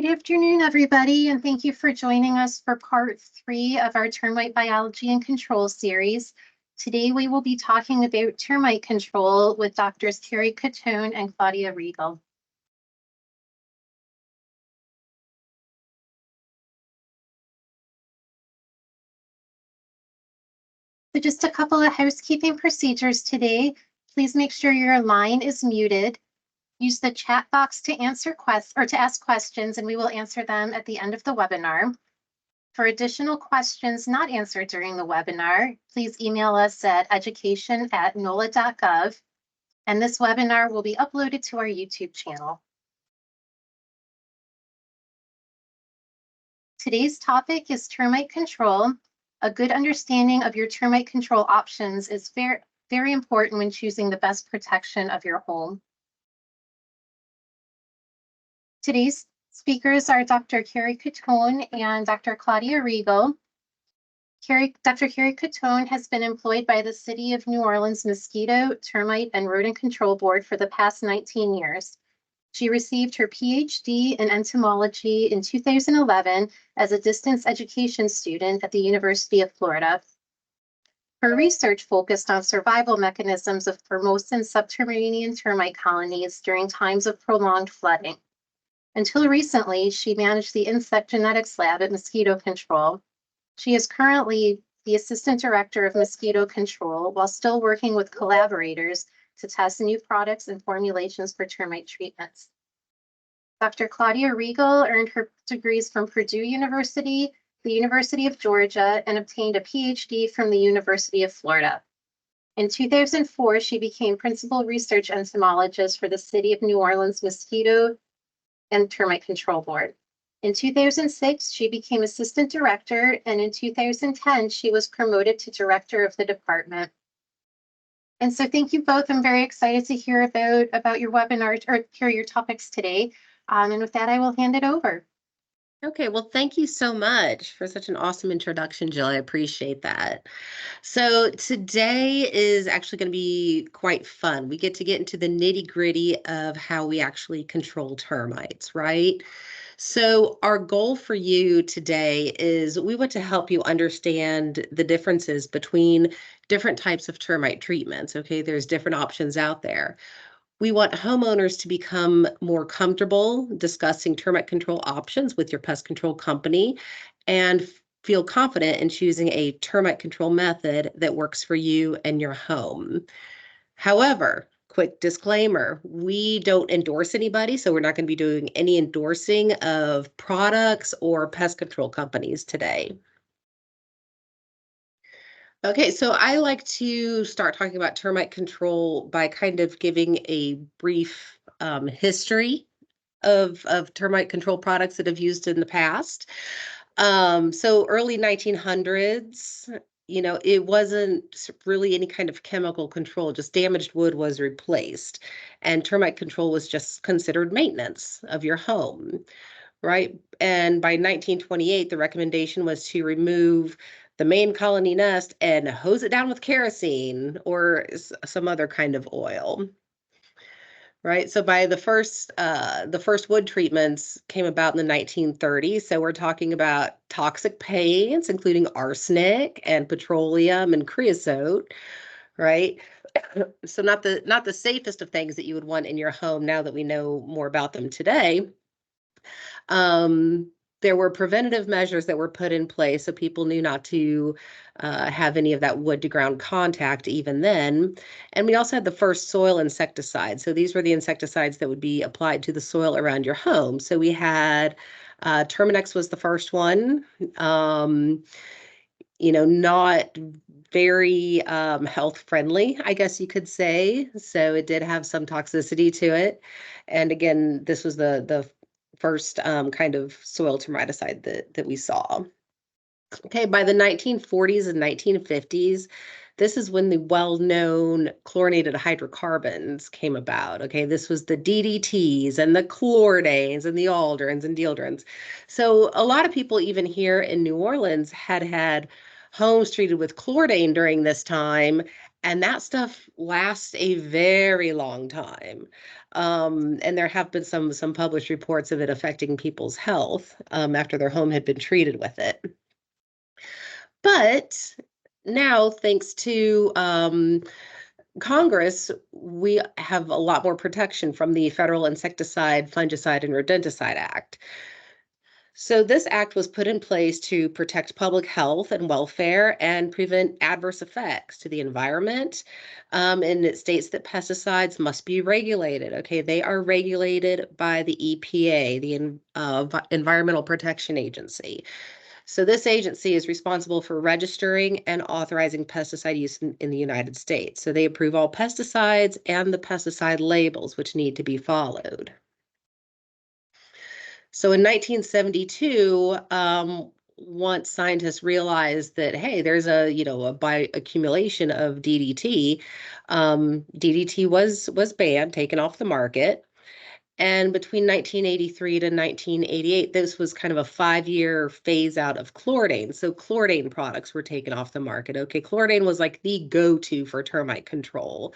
Good afternoon, everybody, and thank you for joining us for part 3 of our termite biology and control series. Today, we will be talking about termite control with Drs. Carrie Catone and Claudia Regal. So just a couple of housekeeping procedures today. Please make sure your line is muted. Use the chat box to ask questions, and we will answer them at the end of the webinar. For additional questions not answered during the webinar, please email us at education@nola.gov, and this webinar will be uploaded to our YouTube channel. Today's topic is termite control. A good understanding of your termite control options is very important when choosing the best protection of your home. Today's speakers are Dr. Carrie Catone and Dr. Claudia Regal. Dr. Carrie Catone has been employed by the City of New Orleans Mosquito, Termite, and Rodent Control Board for the past 19 years. She received her PhD in entomology in 2011 as a distance education student at the University of Florida. Her research focused on survival mechanisms of Formosan subterranean termite colonies during times of prolonged flooding. Until recently, she managed the insect genetics lab at Mosquito Control. She is currently the Assistant Director of Mosquito Control while still working with collaborators to test new products and formulations for termite treatments. Dr. Claudia Regal earned her degrees from Purdue University, the University of Georgia, and obtained a PhD from the University of Florida. In 2004, she became Principal Research Entomologist for the City of New Orleans Mosquito and Termite Control Board. In 2006, she became Assistant Director, and in 2010, she was promoted to Director of the department. And so thank you both. I'm very excited to hear about your webinar or hear your topics today. And with that, I will hand it over. Okay, well, thank you so much for such an awesome introduction, Jill. I appreciate that. So today is actually going to be quite fun. We get into the nitty-gritty of how we actually control termites, right? So our goal for you today is we want to help you understand the differences between different types of termite treatments. Okay, there's different options out there. We want homeowners to become more comfortable discussing termite control options with your pest control company and feel confident in choosing a termite control method that works for you and your home. However, quick disclaimer, we don't endorse anybody, so we're not going to be doing any endorsing of products or pest control companies today. Okay, so I like to start talking about termite control by kind of giving a brief history of termite control products that have used in the past. So early 1900s, it wasn't really any kind of chemical control, just damaged wood was replaced. And termite control was just considered maintenance of your home, right? And by 1928, the recommendation was to remove the main colony nest and hose it down with kerosene or some other kind of oil. Right. So by the first wood treatments came about in the 1930s. So we're talking about toxic paints, including arsenic and petroleum and creosote, right? So not the safest of things that you would want in your home now that we know more about them today. There were preventative measures that were put in place so people knew not to have any of that wood to ground contact even then. And we also had the first soil insecticides. So these were the insecticides that would be applied to the soil around your home. So we had Terminex was the first one. Not very health friendly, I guess you could say. So it did have some toxicity to it. And again, this was the first kind of soil termiticide that we saw. Okay, by the 1940s and 1950s, this is when the well-known chlorinated hydrocarbons came about. Okay, this was the DDTs and the chlordanes and the aldrins and dieldrins. So a lot of people even here in New Orleans had homes treated with chlordane during this time And that stuff lasts a very long time. And there have been some published reports of it affecting people's health after their home had been treated with it. But now, thanks to Congress, we have a lot more protection from the Federal Insecticide, Fungicide, and Rodenticide Act. So this act was put in place to protect public health and welfare and prevent adverse effects to the environment. And it states that pesticides must be regulated. Okay, they are regulated by the EPA, the Environmental Protection Agency. So this agency is responsible for registering and authorizing pesticide use in the United States. So they approve all pesticides and the pesticide labels, which need to be followed. So in 1972, once scientists realized that, hey, there's a bioaccumulation of DDT, DDT was banned, taken off the market. And between 1983 to 1988, this was kind of a 5-year phase out of chlordane. So chlordane products were taken off the market. Okay, chlordane was like the go-to for termite control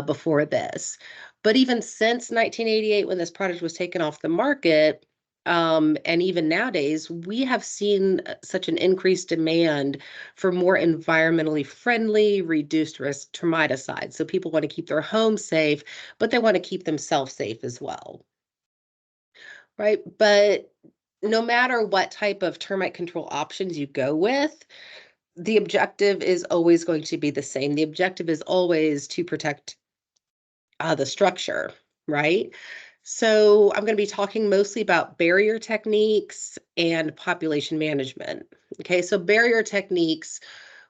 before this. But even since 1988, when this product was taken off the market, and even nowadays, we have seen such an increased demand for more environmentally friendly, reduced risk termiticides. So people want to keep their homes safe, but they want to keep themselves safe as well, right? But no matter what type of termite control options you go with, the objective is always going to be the same. The objective is always to protect the structure, right? So I'm going to be talking mostly about barrier techniques and population management. Okay, so barrier techniques,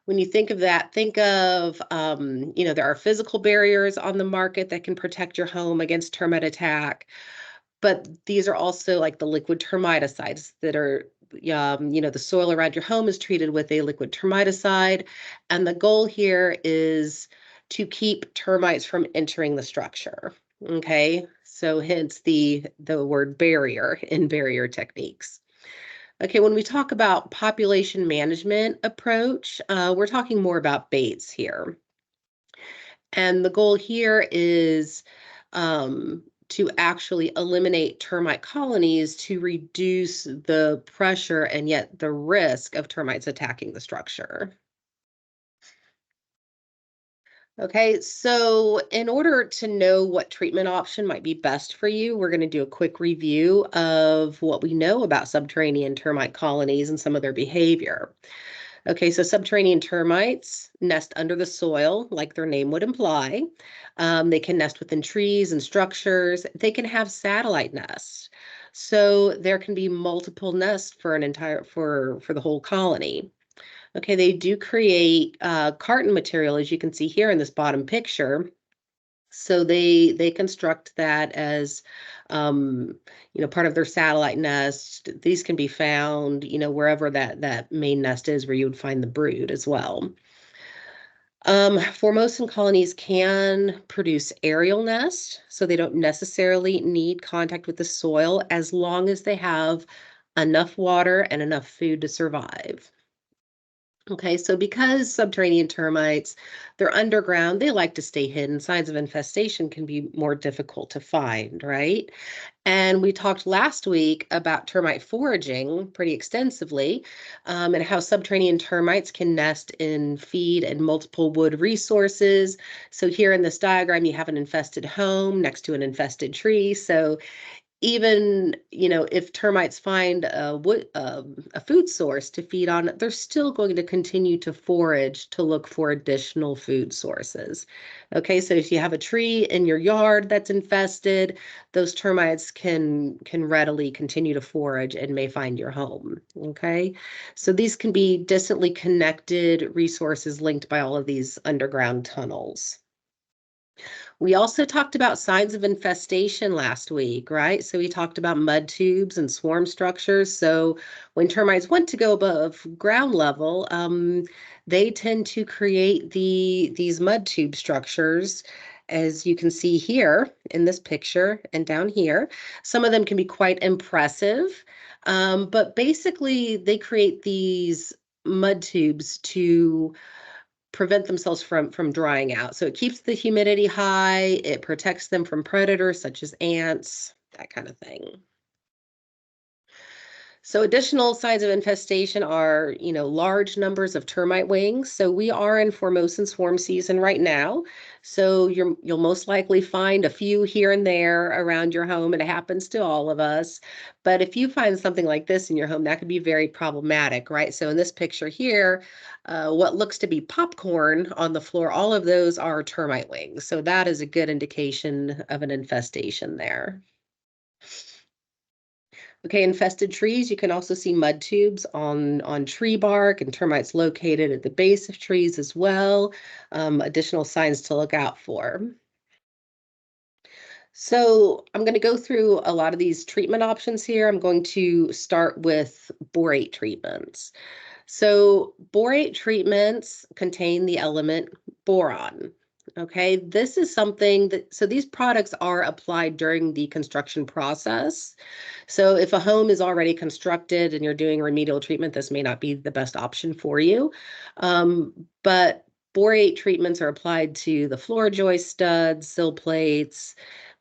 when you think of that, think of, there are physical barriers on the market that can protect your home against termite attack, but these are also like the liquid termiticides that are, the soil around your home is treated with a liquid termiticide, and the goal here is to keep termites from entering the structure. Okay, so hence the word barrier in barrier techniques. Okay, when we talk about population management approach, we're talking more about baits here. And the goal here is to actually eliminate termite colonies to reduce the pressure and yet the risk of termites attacking the structure. Okay, so in order to know what treatment option might be best for you, we're going to do a quick review of what we know about subterranean termite colonies and some of their behavior. Okay, so subterranean termites nest under the soil, like their name would imply. They can nest within trees and structures. They can have satellite nests. So there can be multiple nests for for the whole colony. Okay, they do create carton material, as you can see here in this bottom picture. So they construct that as part of their satellite nest. These can be found, wherever that main nest is, where you would find the brood as well. Formosan colonies can produce aerial nests, so they don't necessarily need contact with the soil as long as they have enough water and enough food to survive. Okay, so because subterranean termites, they're underground, they like to stay hidden. Signs of infestation can be more difficult to find, right? And we talked last week about termite foraging pretty extensively, and how subterranean termites can nest in feed and multiple wood resources. So here in this diagram, you have an infested home next to an infested tree. So even, if termites find a food source to feed on, they're still going to continue to forage to look for additional food sources. Okay, so if you have a tree in your yard that's infested, those termites can readily continue to forage and may find your home. Okay, so these can be distantly connected resources linked by all of these underground tunnels. We also talked about signs of infestation last week, right? So we talked about mud tubes and swarm structures. So when termites want to go above ground level, they tend to create these mud tube structures, as you can see here in this picture and down here. Some of them can be quite impressive, but basically they create these mud tubes to prevent themselves from drying out. So it keeps the humidity high, it protects them from predators such as ants, that kind of thing. So additional signs of infestation are, large numbers of termite wings. So we are in Formosan swarm season right now. So you'll most likely find a few here and there around your home. It happens to all of us. But if you find something like this in your home, that could be very problematic, right? So in this picture here, what looks to be popcorn on the floor, all of those are termite wings. So that is a good indication of an infestation there. Okay, infested trees, you can also see mud tubes on tree bark and termites located at the base of trees as well. Additional signs to look out for. So I'm going to go through a lot of these treatment options here. I'm going to start with borate treatments. So borate treatments contain the element boron. Okay, this is something so these products are applied during the construction process. So if a home is already constructed and you're doing remedial treatment, this may not be the best option for you. But borate treatments are applied to the floor joist studs, sill plates,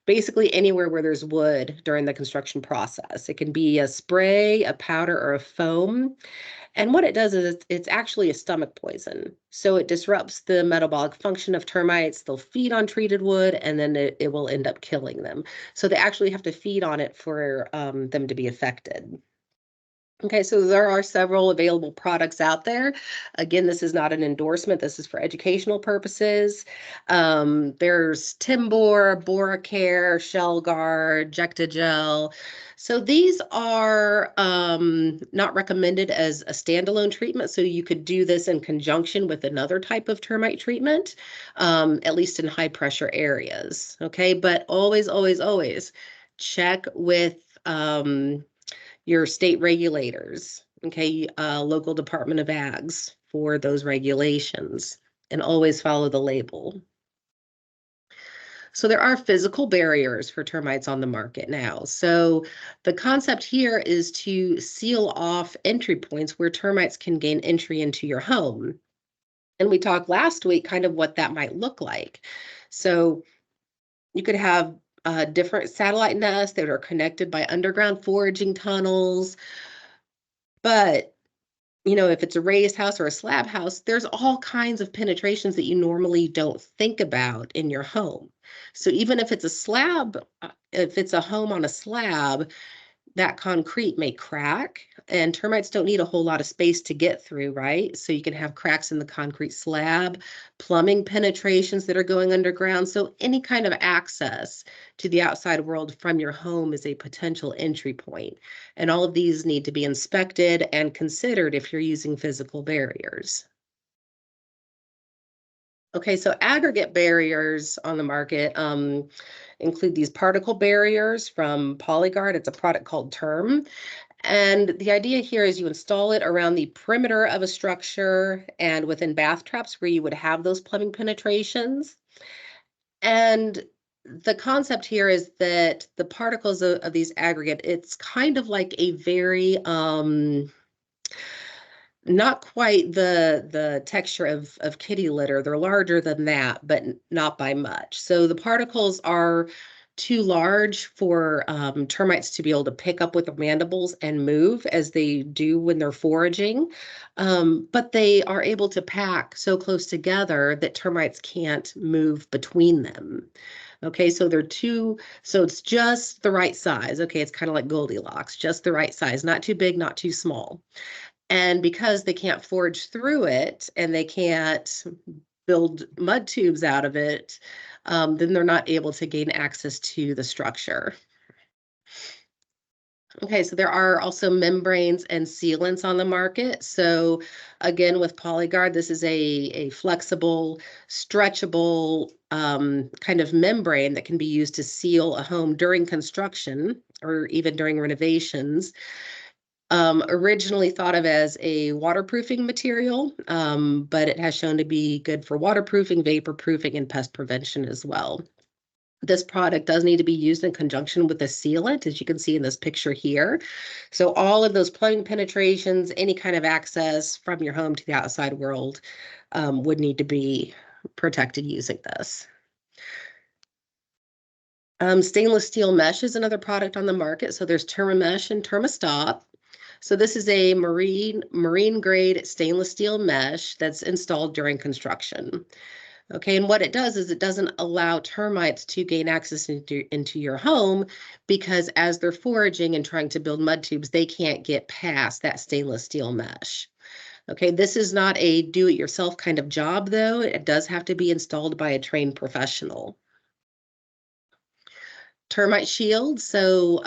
basically anywhere where there's wood during the construction process. It can be a spray, a powder, or a foam. And what it does is it's actually a stomach poison. So it disrupts the metabolic function of termites. They'll feed on treated wood and then it will end up killing them. So they actually have to feed on it for them to be affected. Okay, so there are several available products out there. Again, this is not an endorsement. This is for educational purposes. There's Timbor, Boracare, Shell Guard, Jectagel. So these are not recommended as a standalone treatment. So you could do this in conjunction with another type of termite treatment, at least in high pressure areas. Okay, but always, always, always check with your state regulators, okay, local Department of Ags for those regulations, and always follow the label. So there are physical barriers for termites on the market now. So the concept here is to seal off entry points where termites can gain entry into your home. And we talked last week kind of what that might look like. So you could have different satellite nests that are connected by underground foraging tunnels. But, if it's a raised house or a slab house, there's all kinds of penetrations that you normally don't think about in your home. So even if it's a slab, if it's a home on a slab, that concrete may crack, and termites don't need a whole lot of space to get through, right? So you can have cracks in the concrete slab, plumbing penetrations that are going underground. So any kind of access to the outside world from your home is a potential entry point. And all of these need to be inspected and considered if you're using physical barriers. Okay, so aggregate barriers on the market include these particle barriers from Polyguard. It's a product called Term. And the idea here is you install it around the perimeter of a structure and within bath traps where you would have those plumbing penetrations. And the concept here is that the particles of these aggregate, it's kind of like a very not quite the texture of kitty litter. They're larger than that, but not by much. So the particles are too large for termites to be able to pick up with their mandibles and move as they do when they're foraging. But they are able to pack so close together that termites can't move between them. Okay, so so it's just the right size. Okay, it's kind of like Goldilocks, just the right size, not too big, not too small. And because they can't forage through it and they can't build mud tubes out of it, then they're not able to gain access to the structure. Okay, so there are also membranes and sealants on the market. So again, with Polyguard, this is a flexible, stretchable kind of membrane that can be used to seal a home during construction or even during renovations. Originally thought of as a waterproofing material, but it has shown to be good for waterproofing, vapor proofing, and pest prevention as well. This product does need to be used in conjunction with a sealant, as you can see in this picture here. So all of those plumbing penetrations, any kind of access from your home to the outside world would need to be protected using this. Stainless steel mesh is another product on the market. So there's Termamesh and Termastop. So this is a marine grade stainless steel mesh that's installed during construction. Okay, and what it does is it doesn't allow termites to gain access into your home, because as they're foraging and trying to build mud tubes, they can't get past that stainless steel mesh. Okay, this is not a do-it-yourself kind of job, though. It does have to be installed by a trained professional. Termite shields. So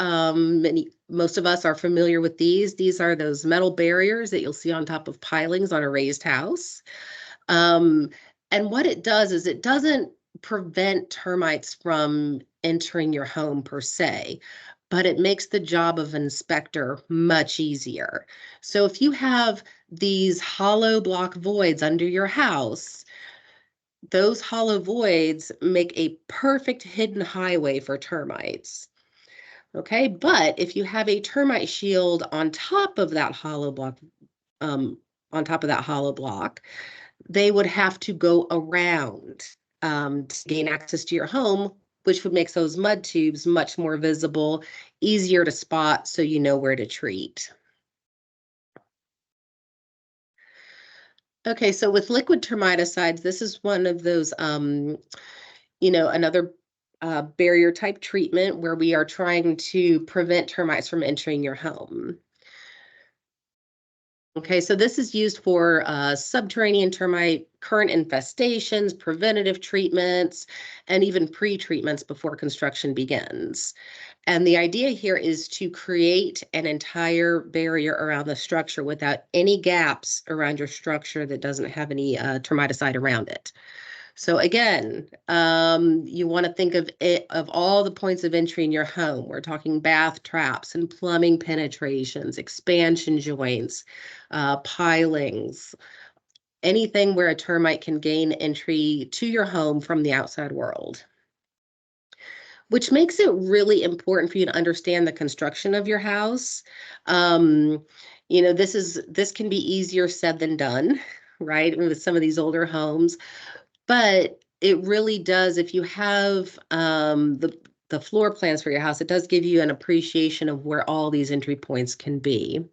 most of us are familiar with these. These are those metal barriers that you'll see on top of pilings on a raised house. And what it does is it doesn't prevent termites from entering your home per se, but it makes the job of an inspector much easier. So if you have these hollow block voids under your house, those hollow voids make a perfect hidden highway for termites. Okay, but if you have a termite shield on top of that hollow block, they would have to go around to gain access to your home, which would make those mud tubes much more visible, easier to spot, so you know where to treat. Okay, so with liquid termiticides, this is one of those, another barrier type treatment where we are trying to prevent termites from entering your home. Okay, so this is used for subterranean termite current infestations, preventative treatments, and even pre-treatments before construction begins. And the idea here is to create an entire barrier around the structure without any gaps around your structure that doesn't have any termiticide around it. So again, you want to think of it, of all the points of entry in your home. We're talking bath traps and plumbing penetrations, expansion joints, pilings, anything where a termite can gain entry to your home from the outside world. Which makes it really important for you to understand the construction of your house. This can be easier said than done, right? With some of these older homes. But it really does, if you have the floor plans for your house, it does give you an appreciation of where all these entry points can be.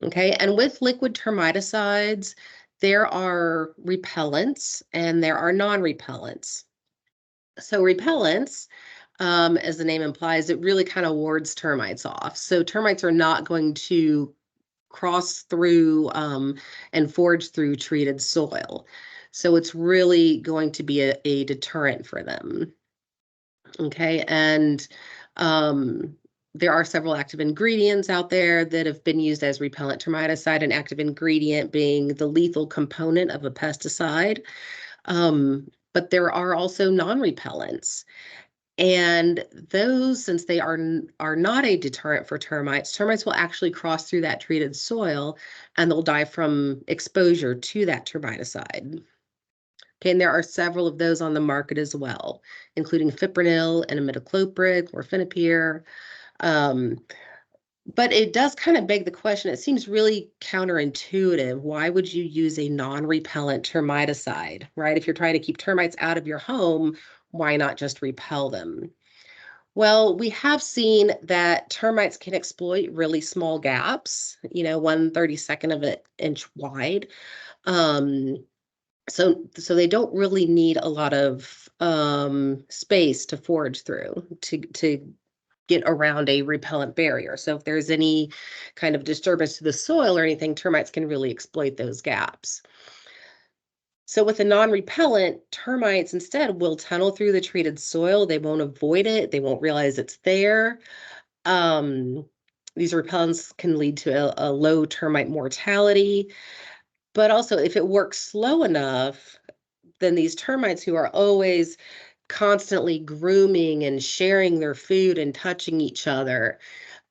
Okay, and with liquid termiticides, there are repellents and there are non-repellents. So repellents, as the name implies, it really kind of wards termites off. So termites are not going to cross through and forage through treated soil. So it's really going to be a deterrent for them. Okay, and there are several active ingredients out there that have been used as repellent termiticide, an active ingredient being the lethal component of a pesticide. But there are also non-repellents. And those, since they are not a deterrent for termites will actually cross through that treated soil and they'll die from exposure to that termiticide. Okay, and there are several of those on the market as well, including fipronil and imidacloprid, chlorfenapyr. But it does kind of beg the question, it seems really counterintuitive. Why would you use a non-repellent termiticide, right? If you're trying to keep termites out of your home, why not just repel them? Well, we have seen that termites can exploit really small gaps, 1/32 of an inch wide. So they don't really need a lot of space to forage through to get around a repellent barrier. So if there's any kind of disturbance to the soil or anything, termites can really exploit those gaps. So with a non-repellent, termites instead will tunnel through the treated soil. They won't avoid it. They won't realize it's there. These repellents can lead to a low termite mortality. But also, if it works slow enough, then these termites who are always constantly grooming and sharing their food and touching each other,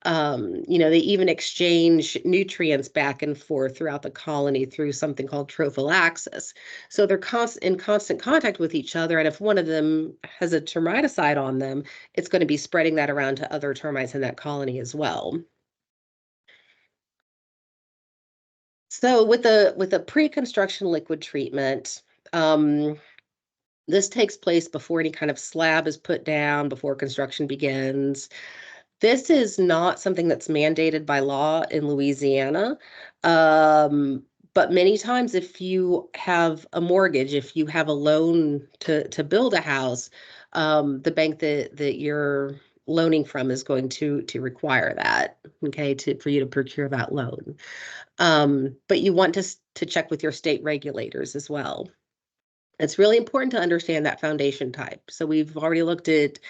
They even exchange nutrients back and forth throughout the colony through something called trophallaxis. So they're in constant contact with each other. And if one of them has a termiticide on them, it's going to be spreading that around to other termites in that colony as well. So with a pre-construction liquid treatment, this takes place before any kind of slab is put down, before construction begins. This is not something that's mandated by law in Louisiana. But many times if you have a mortgage, if you have a loan to build a house, the bank that you're loaning from is going to require that, okay, for you to procure that loan. But you want to check with your state regulators as well. It's really important to understand that foundation type. So we've already looked at,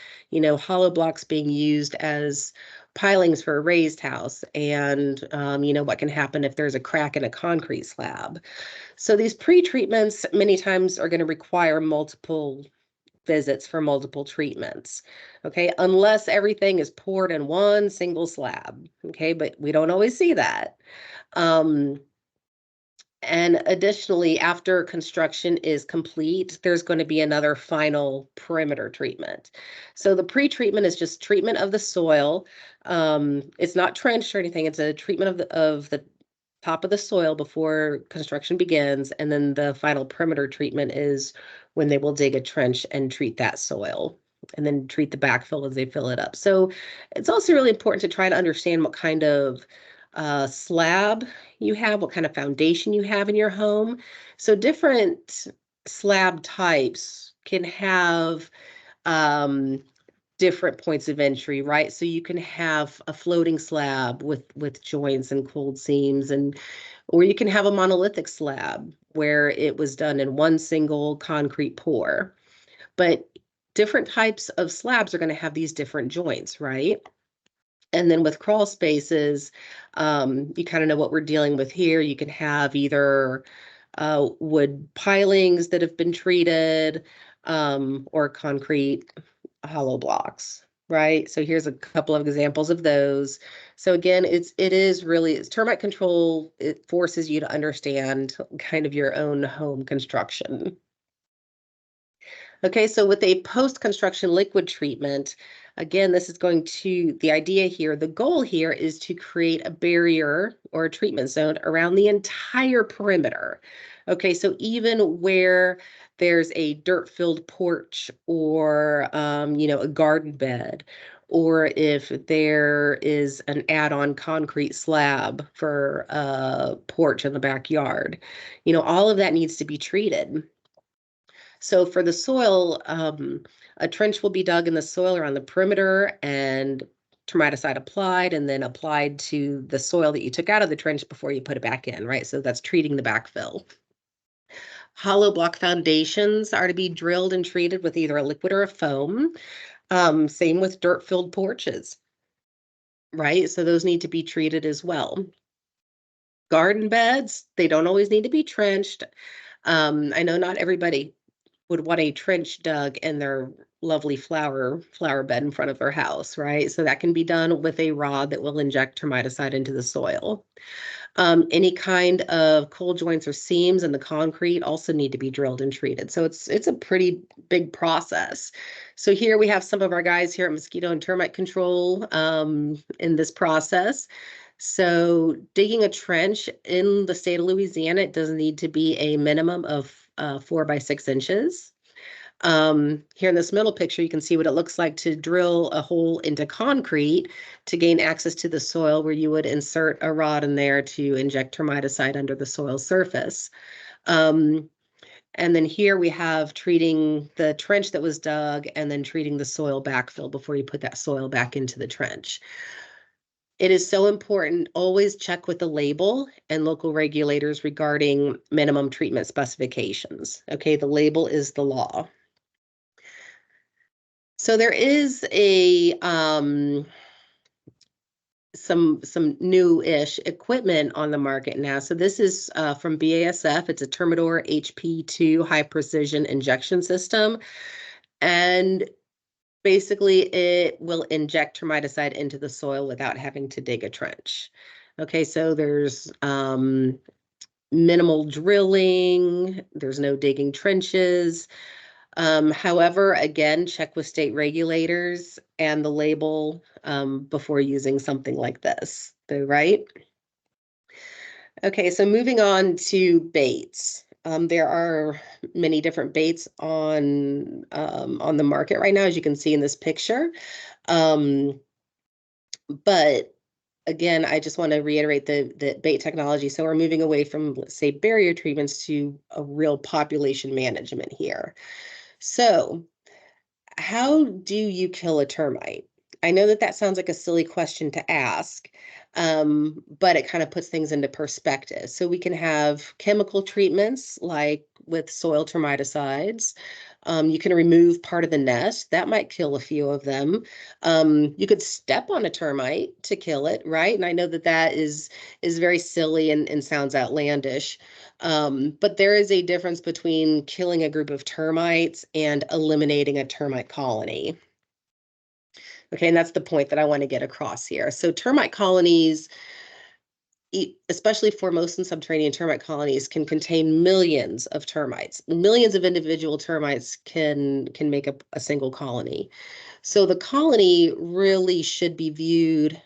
hollow blocks being used as pilings for a raised house, and, what can happen if there's a crack in a concrete slab. So these pre-treatments many times are going to require multiple visits for multiple treatments, okay, unless everything is poured in one single slab, okay, but we don't always see that. And additionally, after construction is complete, there's going to be another final perimeter treatment. So the pre-treatment is just treatment of the soil. It's not trenched or anything. It's a treatment of the top of the soil before construction begins. And then the final perimeter treatment is when they will dig a trench and treat that soil, and then treat the backfill as they fill it up. So it's also really important to try to understand what kind of slab you have, what kind of foundation you have in your home. So different slab types can have different points of entry, right? So you can have a floating slab with joints and cold seams, or you can have a monolithic slab where it was done in one single concrete pour. But different types of slabs are going to have these different joints, right? And then with crawl spaces, you kind of know what we're dealing with here. You can have either wood pilings that have been treated, or concrete hollow blocks, right? So here's a couple of examples of those. So again, it's termite control. It forces you to understand kind of your own home construction. Okay, so with a post-construction liquid treatment, again, the idea here, the goal here is to create a barrier or a treatment zone around the entire perimeter. Okay, so even where there's a dirt-filled porch or, a garden bed, or if there is an add-on concrete slab for a porch in the backyard, all of that needs to be treated. So for the soil, a trench will be dug in the soil around the perimeter and termiticide applied, and then applied to the soil that you took out of the trench before you put it back in, right? So that's treating the backfill. Hollow block foundations are to be drilled and treated with either a liquid or a foam. Same with dirt-filled porches, right? So those need to be treated as well. Garden beds, they don't always need to be trenched. I know not everybody would want a trench dug in their lovely flower bed in front of their house, right? So that can be done with a rod that will inject termiticide into the soil. Any kind of cold joints or seams in the concrete also need to be drilled and treated. So it's a pretty big process. So here we have some of our guys here at Mosquito and Termite Control in this process. So digging a trench in the state of Louisiana, it does need to be a minimum of 4 by 6 inches. Here in this middle picture, you can see what it looks like to drill a hole into concrete to gain access to the soil, where you would insert a rod in there to inject termiticide under the soil surface. And then here we have treating the trench that was dug, and then treating the soil backfill before you put that soil back into the trench. It is so important, always check with the label and local regulators regarding minimum treatment specifications. Okay, the label is the law. So there is some new-ish equipment on the market now. So this is from BASF. It's a Termidor HP2 high precision injection system. And Basically, it will inject termiticide into the soil without having to dig a trench. Okay, so there's minimal drilling, there's no digging trenches. However, again, check with state regulators and the label before using something like this, though, right? Okay, so moving on to baits. There are many different baits on the market right now, as you can see in this picture. But again, I just want to reiterate the bait technology. So we're moving away from, let's say, barrier treatments to a real population management here. So how do you kill a termite? I know that that sounds like a silly question to ask, but it kind of puts things into perspective. So we can have chemical treatments like with soil termiticides. You can remove part of the nest. That might kill a few of them. You could step on a termite to kill it, right? And I know that that is very silly and sounds outlandish. But there is a difference between killing a group of termites and eliminating a termite colony. Okay, and that's the point that I want to get across here. So termite colonies, especially Formosan subterranean termite colonies, can contain millions of termites. Millions of individual termites can make a single colony. So the colony really should be viewed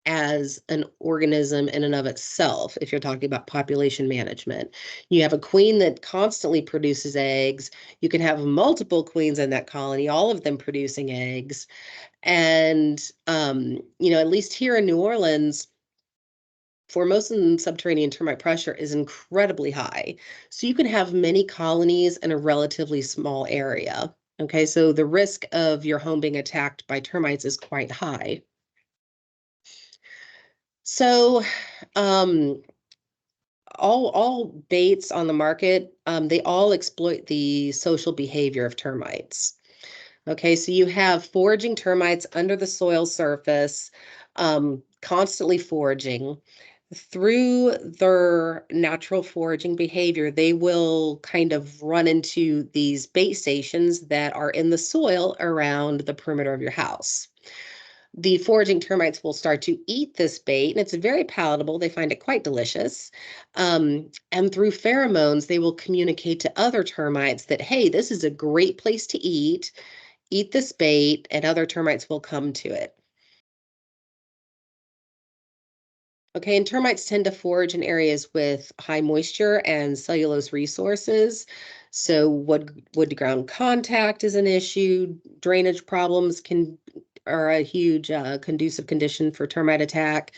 as an organism in and of itself, if you're talking about population management. You have a queen that constantly produces eggs. You can have multiple queens in that colony, all of them producing eggs. And, at least here in New Orleans, Formosan subterranean termite pressure is incredibly high. So you can have many colonies in a relatively small area. Okay, so the risk of your home being attacked by termites is quite high. So, all baits on the market, they all exploit the social behavior of termites. Okay, so you have foraging termites under the soil surface, constantly foraging. Through their natural foraging behavior, they will kind of run into these bait stations that are in the soil around the perimeter of your house. The foraging termites will start to eat this bait, and it's very palatable. They find it quite delicious. And through pheromones, they will communicate to other termites that, hey, this is a great place to eat this bait, and other termites will come to it. Okay, and termites tend to forage in areas with high moisture and cellulose resources. So wood to ground contact is an issue. Drainage problems are a huge conducive condition for termite attack.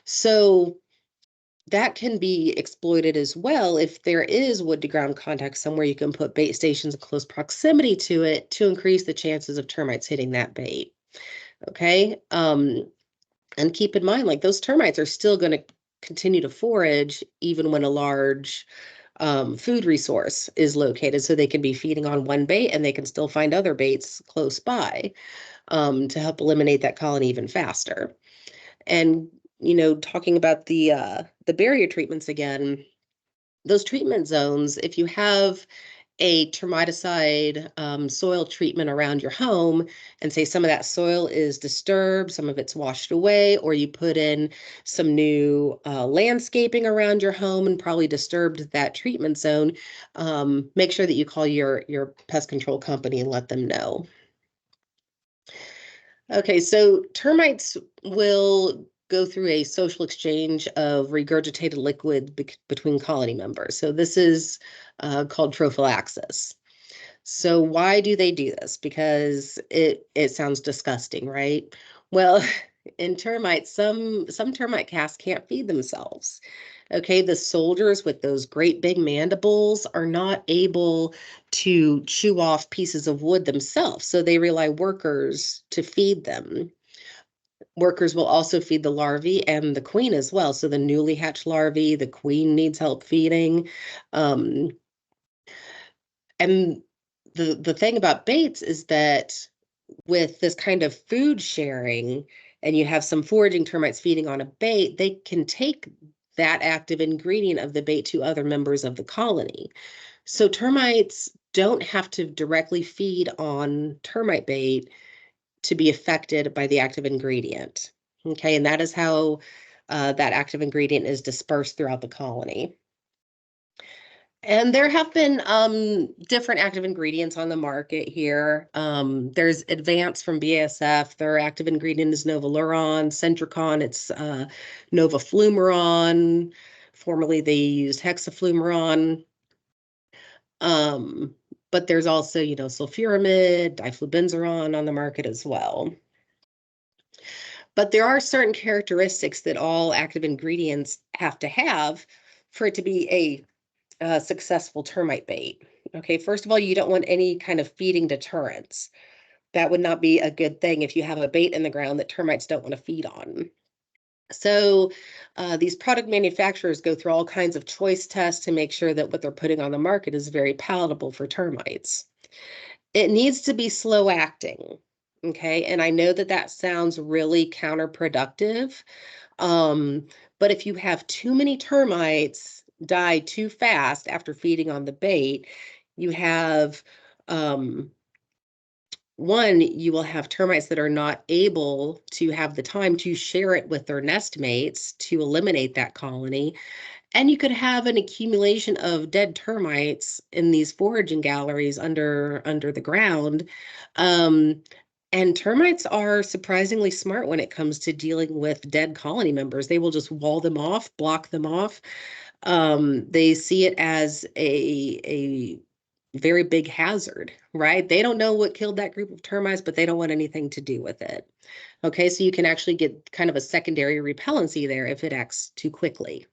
So that can be exploited as well. If there is wood to ground contact somewhere, you can put bait stations in close proximity to it to increase the chances of termites hitting that bait. Okay. And keep in mind, like, those termites are still going to continue to forage even when a large food resource is located. So they can be feeding on one bait and they can still find other baits close by to help eliminate that colony even faster. And, talking about the barrier treatments again, those treatment zones, if you have a termiticide soil treatment around your home, and say some of that soil is disturbed, some of it's washed away, or you put in some new landscaping around your home and probably disturbed that treatment zone, make sure that you call your pest control company and let them know. Okay, so termites will go through a social exchange of regurgitated liquid between colony members. So this is called trophallaxis. So why do they do this? Because it sounds disgusting, right? Well, in termites, some termite casts can't feed themselves. Okay, the soldiers with those great big mandibles are not able to chew off pieces of wood themselves, so they rely workers to feed them. Workers will also feed the larvae and the queen as well. So the newly hatched larvae, the queen needs help feeding. And the thing about baits is that with this kind of food sharing, and you have some foraging termites feeding on a bait, they can take that active ingredient of the bait to other members of the colony. So termites don't have to directly feed on termite bait to be affected by the active ingredient. Okay, and that is how that active ingredient is dispersed throughout the colony. And there have been different active ingredients on the market here. There's Advance from BASF. Their active ingredient is Novaluron. Centricon, it's Novaflumaron. Formerly, they used hexaflumaron. But there's also, sulfuramide, diflubenzuron on the market as well. But there are certain characteristics that all active ingredients have to have for it to be a successful termite bait. Okay, first of all, you don't want any kind of feeding deterrents. That would not be a good thing if you have a bait in the ground that termites don't want to feed on. So these product manufacturers go through all kinds of choice tests to make sure that what they're putting on the market is very palatable for termites. It needs to be slow acting. Okay, and I know that that sounds really counterproductive, but if you have too many termites die too fast after feeding on the bait, you have one, you will have termites that are not able to have the time to share it with their nest mates to eliminate that colony. And you could have an accumulation of dead termites in these foraging galleries under the ground. And termites are surprisingly smart when it comes to dealing with dead colony members. They will just wall them off, block them off. They see it as a very big hazard, right? They don't know what killed that group of termites, but they don't want anything to do with it. Okay, so you can actually get kind of a secondary repellency there if it acts too quickly.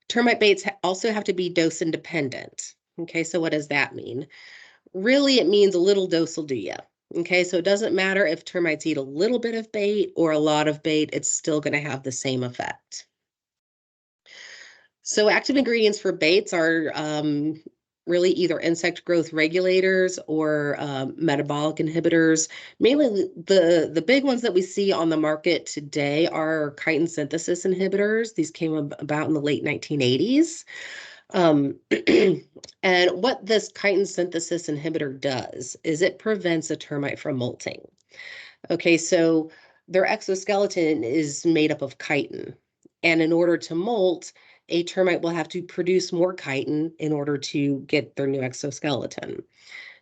Termite baits also have to be dose independent. Okay, so what does that mean? Really, it means a little dose will do ya. Okay, so it doesn't matter if termites eat a little bit of bait or a lot of bait, it's still going to have the same effect. So active ingredients for baits are really either insect growth regulators or metabolic inhibitors. Mainly the big ones that we see on the market today are chitin synthesis inhibitors. These came about in the late 1980s. And what this chitin synthesis inhibitor does is it prevents a termite from molting. Okay, so their exoskeleton is made up of chitin. And in order to molt, a termite will have to produce more chitin in order to get their new exoskeleton.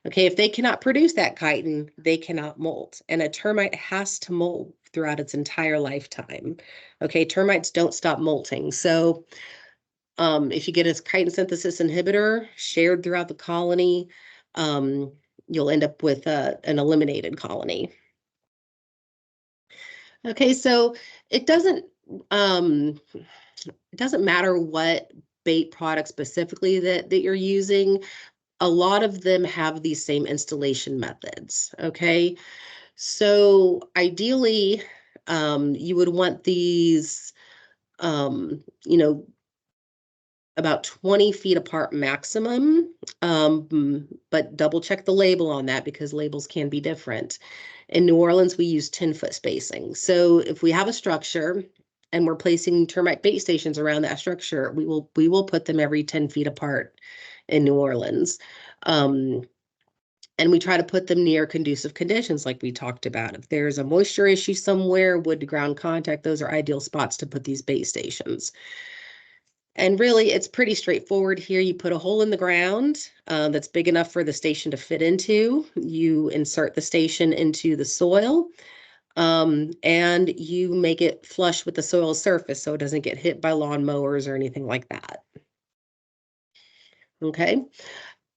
Okay, if they cannot produce that chitin, they cannot molt. And a termite has to molt throughout its entire lifetime. Okay, termites don't stop molting. So if you get a chitin synthesis inhibitor shared throughout the colony, you'll end up with an eliminated colony. Okay, so it doesn't matter what bait product specifically that you're using. A lot of them have these same installation methods. Okay, so ideally, you would want these, about 20 feet apart maximum, but double check the label on that because labels can be different. In New Orleans, we use 10-foot spacing. So if we have a structure and we're placing termite bait stations around that structure, we will put them every 10 feet apart in New Orleans. And we try to put them near conducive conditions like we talked about. If there's a moisture issue somewhere, wood to ground contact, those are ideal spots to put these bait stations. And really, it's pretty straightforward here. You put a hole in the ground that's big enough for the station to fit into. You insert the station into the soil, and you make it flush with the soil surface so it doesn't get hit by lawn mowers or anything like that. Okay.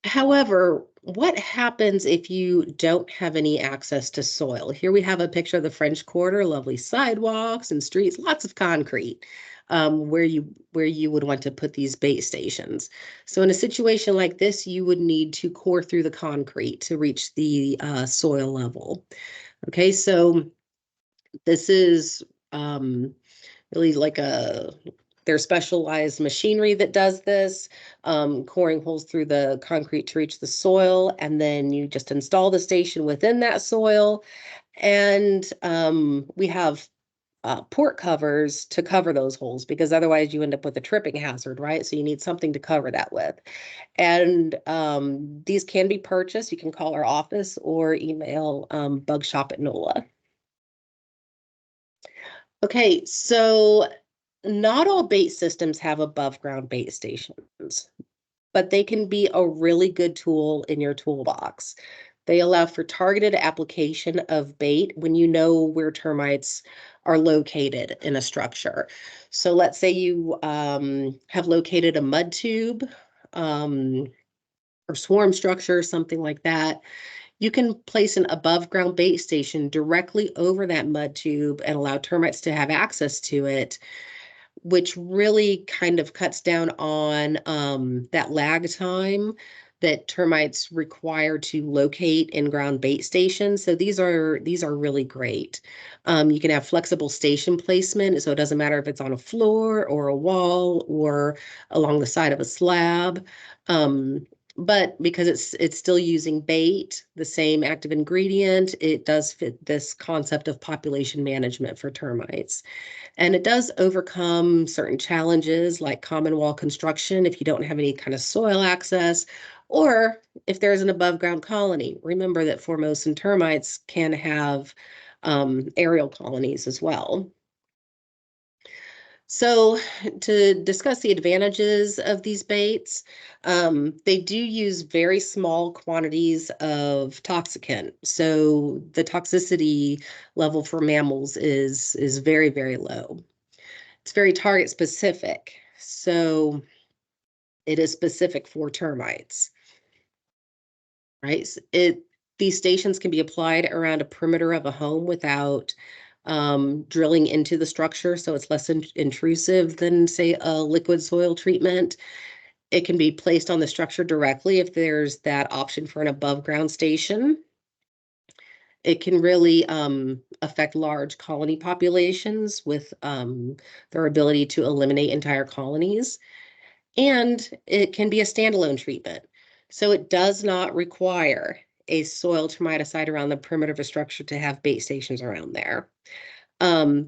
However, what happens if you don't have any access to soil? Here we have a picture of the French Quarter, lovely sidewalks and streets, lots of concrete, where you would want to put these bait stations. So in a situation like this, you would need to core through the concrete to reach the soil level. Okay, so this is really like there's specialized machinery that does this, coring holes through the concrete to reach the soil, and then you just install the station within that soil. And we have port covers to cover those holes, because otherwise you end up with a tripping hazard, right? So you need something to cover that with. And these can be purchased. You can call our office or email bugshop at NOLA. Okay, so not all bait systems have above ground bait stations, but they can be a really good tool in your toolbox. They allow for targeted application of bait when you know where termites are located in a structure. So let's say you have located a mud tube or swarm structure, something like that. You can place an above ground bait station directly over that mud tube and allow termites to have access to it, which really kind of cuts down on that lag time that termites require to locate in-ground bait stations. So these are really great. You can have flexible station placement, so it doesn't matter if it's on a floor or a wall or along the side of a slab. But because it's still using bait, the same active ingredient, it does fit this concept of population management for termites. And it does overcome certain challenges like common wall construction if you don't have any kind of soil access, or if there's an above ground colony. Remember that Formosan termites can have aerial colonies as well. So to discuss the advantages of these baits, they do use very small quantities of toxicant. So the toxicity level for mammals is very, very low. It's very target specific. So it is specific for termites, right? These stations can be applied around a perimeter of a home without drilling into the structure, so it's less intrusive than, say, a liquid soil treatment. It can be placed on the structure directly if there's that option for an above ground station. It can really affect large colony populations with their ability to eliminate entire colonies. And it can be a standalone treatment. So it does not require a soil termiticide around the perimeter of a structure to have bait stations around there.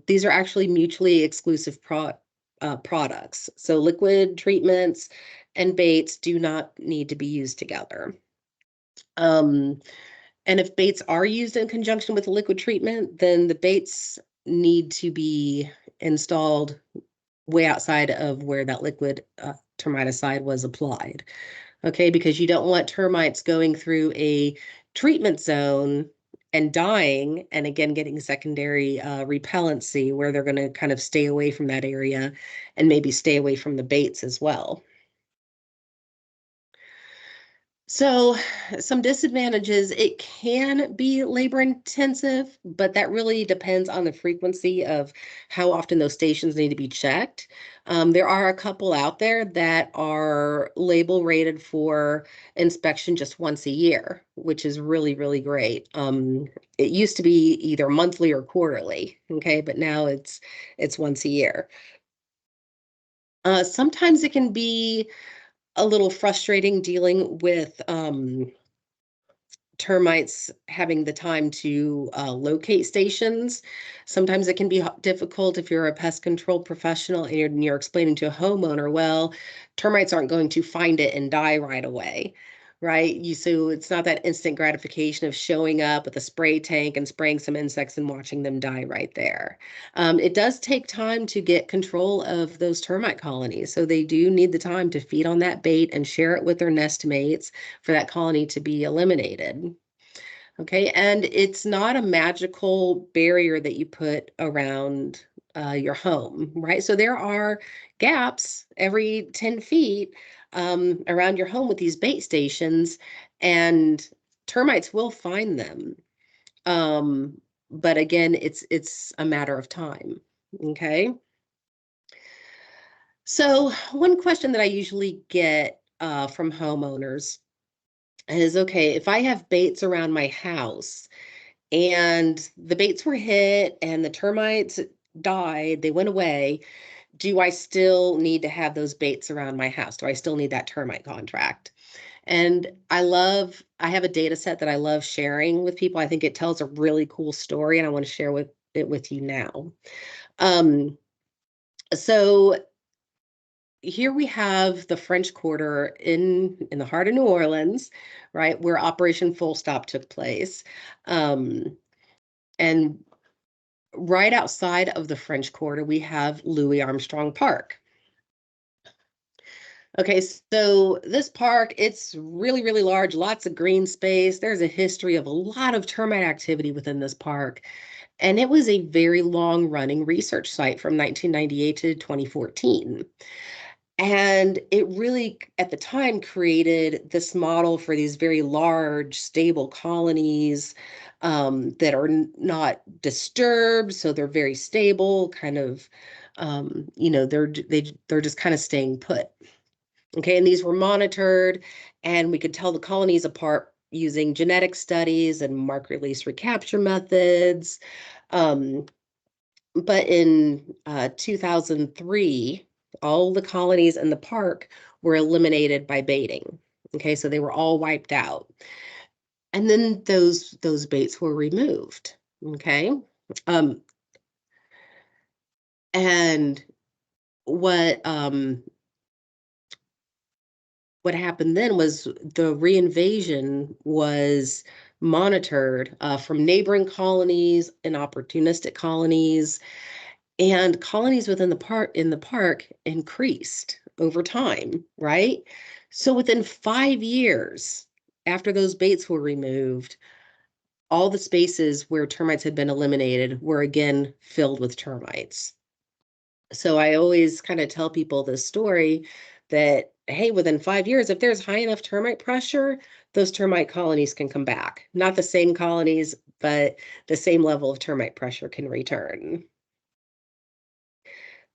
These are actually mutually exclusive products. So liquid treatments and baits do not need to be used together. And if baits are used in conjunction with a liquid treatment, then the baits need to be installed way outside of where that liquid termiticide was applied. Okay, because you don't want termites going through a treatment zone and dying, and again getting secondary repellency where they're going to kind of stay away from that area and maybe stay away from the baits as well. So some disadvantages, it can be labor intensive, but that really depends on the frequency of how often those stations need to be checked. There are a couple out there that are label rated for inspection just once a year, which is really, really great. It used to be either monthly or quarterly, okay, but now it's once a year. Sometimes it can be a little frustrating dealing with termites having the time to locate stations. Sometimes it can be difficult if you're a pest control professional and you're explaining to a homeowner, well, termites aren't going to find it and die right away, right? So it's not that instant gratification of showing up with a spray tank and spraying some insects and watching them die right there. It does take time to get control of those termite colonies. So they do need the time to feed on that bait and share it with their nest mates for that colony to be eliminated. Okay, and it's not a magical barrier that you put around your home, right? So there are gaps every 10 feet around your home with these bait stations, and termites will find them. But again, it's a matter of time. Okay. So one question that I usually get from homeowners is, okay, if I have baits around my house and the baits were hit and the termites died, they went away, do I still need to have those baits around my house? Do I still need that termite contract? And I have a data set that I love sharing with people. I think it tells a really cool story and I want to share it with you now. So here we have the French Quarter in the heart of New Orleans, right, where Operation Full Stop took place. And right outside of the French Quarter, we have Louis Armstrong Park. Okay, so this park, it's really, really large, lots of green space. There's a history of a lot of termite activity within this park. And it was a very long running research site from 1998 to 2014. And it really, at the time, created this model for these very large, stable colonies that are not disturbed. So they're very stable, kind of, they're just kind of staying put. Okay, and these were monitored, and we could tell the colonies apart using genetic studies and mark release recapture methods. But in 2003, all the colonies in the park were eliminated by baiting. Okay, so they were all wiped out. And then those baits were removed. Okay. And what happened then was the reinvasion was monitored from neighboring colonies and opportunistic colonies, and colonies within the park increased over time, right? So within 5 years after those baits were removed, all the spaces where termites had been eliminated were again filled with termites. So I always kind of tell people this story that, hey, within 5 years, if there's high enough termite pressure, those termite colonies can come back. Not the same colonies, but the same level of termite pressure can return.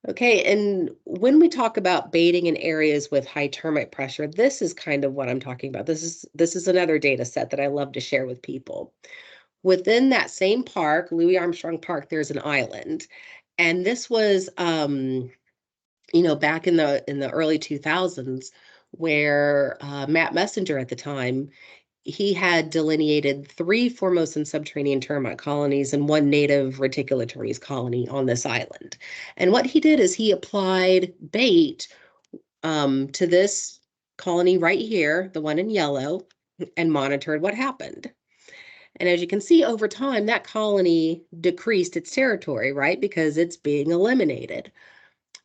Okay, and when we talk about baiting in areas with high termite pressure, this is kind of what I'm talking about. This is another data set that I love to share with people. Within that same park, Louis Armstrong Park, there's an island. And this was back in the early 2000s, where Matt Messenger at the time, he had delineated 3 Formosan subterranean termite colonies and 1 native reticulatories colony on this island. And what he did is he applied bait to this colony right here, the one in yellow, and monitored what happened. And as you can see, over time, that colony decreased its territory, right? Because it's being eliminated.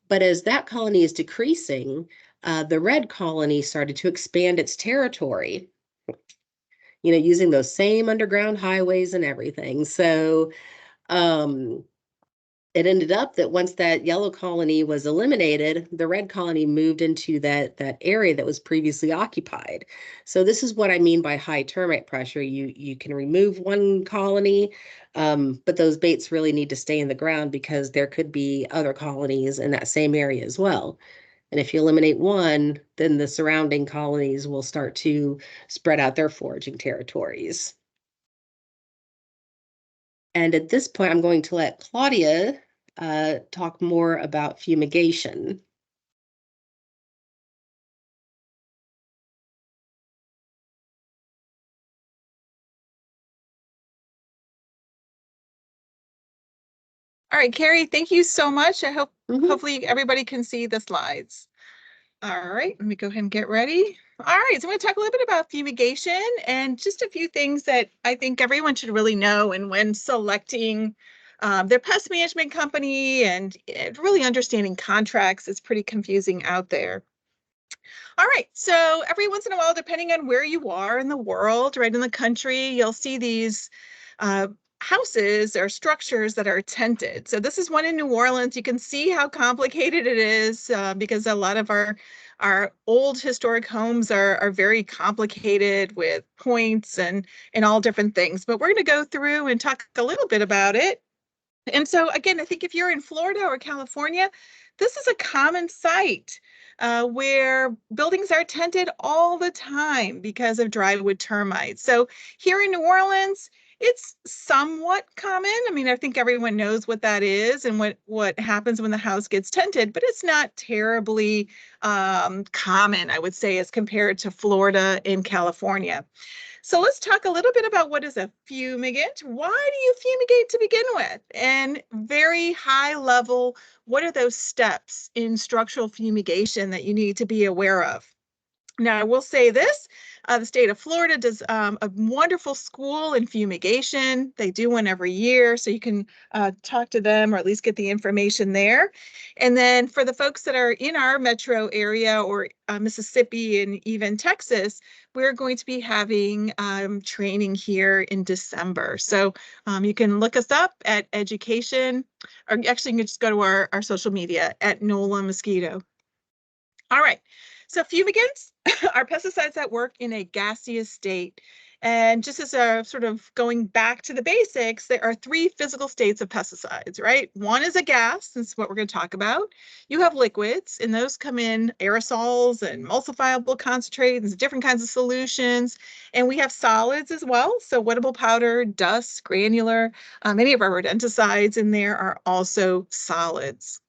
But as that colony is decreasing, the red colony started to expand its territory, using those same underground highways and everything. So it ended up that once that yellow colony was eliminated, the red colony moved into that area that was previously occupied. So this is what I mean by high termite pressure. You can remove one colony, but those baits really need to stay in the ground because there could be other colonies in that same area as well. And if you eliminate one, then the surrounding colonies will start to spread out their foraging territories. And at this point, I'm going to let Claudia talk more about fumigation. All right, Carrie, thank you so much. I hope Mhm. hopefully everybody can see the slides. All right, let me go ahead and get ready. All right, so I'm going to talk a little bit about fumigation and just a few things that I think everyone should really know. And when selecting their pest management company and really understanding contracts, it's pretty confusing out there. All right, so every once in a while, depending on where you are in the world, right in the country, you'll see these houses or structures that are tented. So this is one in New Orleans. You can see how complicated it is because a lot of our old historic homes are very complicated with points and all different things. But we're going to go through and talk a little bit about it. And so again, I think if you're in Florida or California, this is a common sight where buildings are tented all the time because of drywood termites. So here in New Orleans, It's somewhat common. I mean, I think everyone knows what that is and what happens when the house gets tented, but it's not terribly common, I would say, as compared to Florida and California. So let's talk a little bit about what is a fumigant. Why do you fumigate to begin with? And very high level, what are those steps in structural fumigation that you need to be aware of? Now, I will say this, the state of Florida does a wonderful school in fumigation. They do one every year, so you can talk to them or at least get the information there. And then for the folks that are in our metro area or Mississippi and even Texas, we're going to be having training here in December. So you can look us up at education, or actually you can just go to our social media at NOLA Mosquito. All right, so fumigants are pesticides that work in a gaseous state. And just as a sort of going back to the basics, there are three physical states of pesticides, right? One is a gas, that's what we're going to talk about. You have liquids, and those come in aerosols and emulsifiable concentrates, different kinds of solutions. And we have solids as well, so wettable powder, dust, granular. Many of our rodenticides in there are also solids.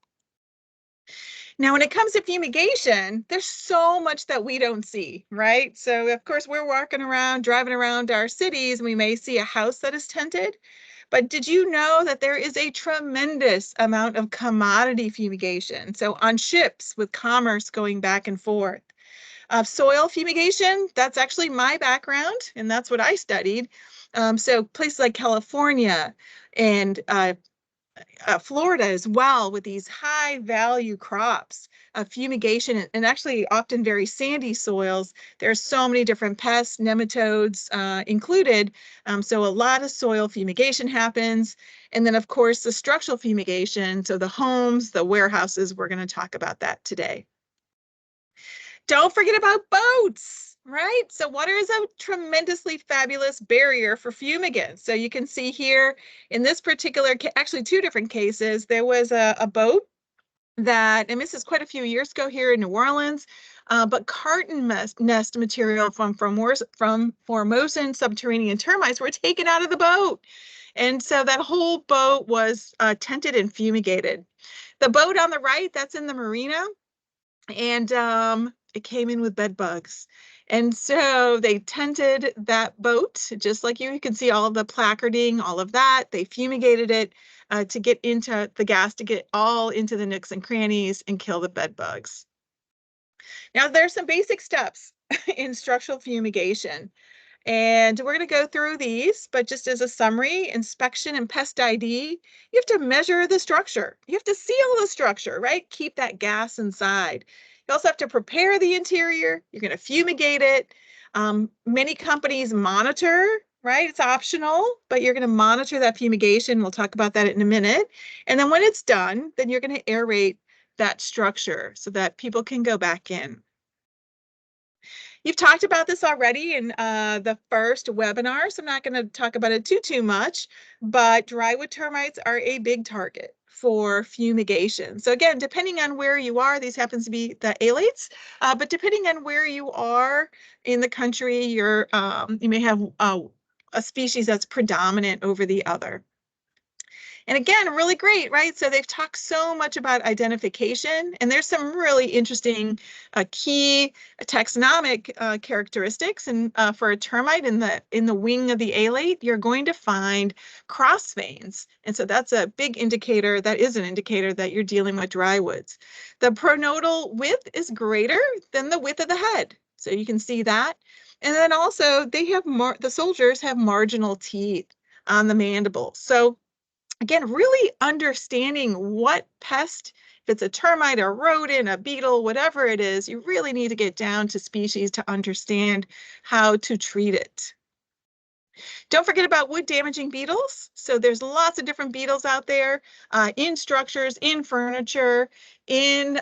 Now, when it comes to fumigation, there's so much that we don't see, right? So, of course, we're walking around, driving around our cities, and we may see a house that is tented. But did you know that there is a tremendous amount of commodity fumigation? So, on ships with commerce going back and forth. Soil fumigation, that's actually my background, and that's what I studied. So, places like California and Florida as well, with these high value crops, fumigation, and actually often very sandy soils. There's so many different pests, nematodes included. So a lot of soil fumigation happens. And then of course the structural fumigation. So the homes, the warehouses, we're going to talk about that today. Don't forget about boats, right? So water is a tremendously fabulous barrier for fumigants. So you can see here in this particular, actually two different cases, there was a boat that, and this is quite a few years ago here in New Orleans, but carton nest material from Formosan subterranean termites were taken out of the boat. And so that whole boat was tented and fumigated. The boat on the right, that's in the marina. And it came in with bed bugs. And so they tented that boat, just like you can see all of the placarding, all of that. They fumigated it to get into the gas, to get all into the nooks and crannies and kill the bed bugs. Now, there's some basic steps in structural fumigation. And we're going to go through these, but just as a summary, inspection and pest ID, you have to measure the structure. You have to seal the structure, right? Keep that gas inside. You also have to prepare the interior. You're going to fumigate it. Many companies monitor, right? It's optional, but you're going to monitor that fumigation. We'll talk about that in a minute. And then when it's done, then you're going to aerate that structure so that people can go back in. You've talked about this already in the first webinar, so I'm not going to talk about it too much, but drywood termites are a big target for fumigation. So again, depending on where you are, these happens to be the alates, but depending on where you are in the country, you may have a species that's predominant over the other. And again, really great, right? So they've talked so much about identification, and there's some really interesting key taxonomic characteristics. And for a termite in the wing of the alate, you're going to find cross veins. And so that's a big indicator, that is an indicator that you're dealing with drywoods. The pronotal width is greater than the width of the head. So you can see that. And then also they have the soldiers have marginal teeth on the mandible. So again, really understanding what pest, if it's a termite, a rodent, a beetle, whatever it is, you really need to get down to species to understand how to treat it. Don't forget about wood damaging beetles. So there's lots of different beetles out there in structures, in furniture, in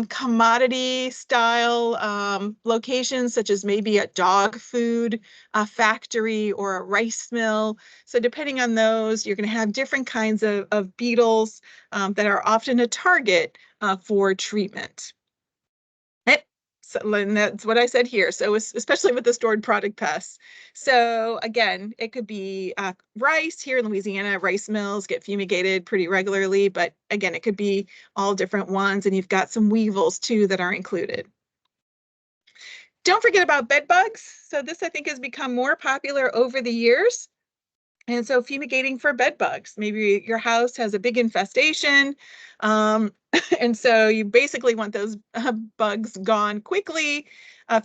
commodity style locations, such as maybe a dog food factory or a rice mill. So depending on those, you're going to have different kinds of beetles that are often a target for treatment. So, and that's what I said here. So especially with the stored product pests. So again, it could be rice. Here in Louisiana, rice mills get fumigated pretty regularly, but again, it could be all different ones. And you've got some weevils too that are included. Don't forget about bed bugs. So this, I think, has become more popular over the years. And so fumigating for bed bugs, maybe your house has a big infestation. And so you basically want those bugs gone quickly.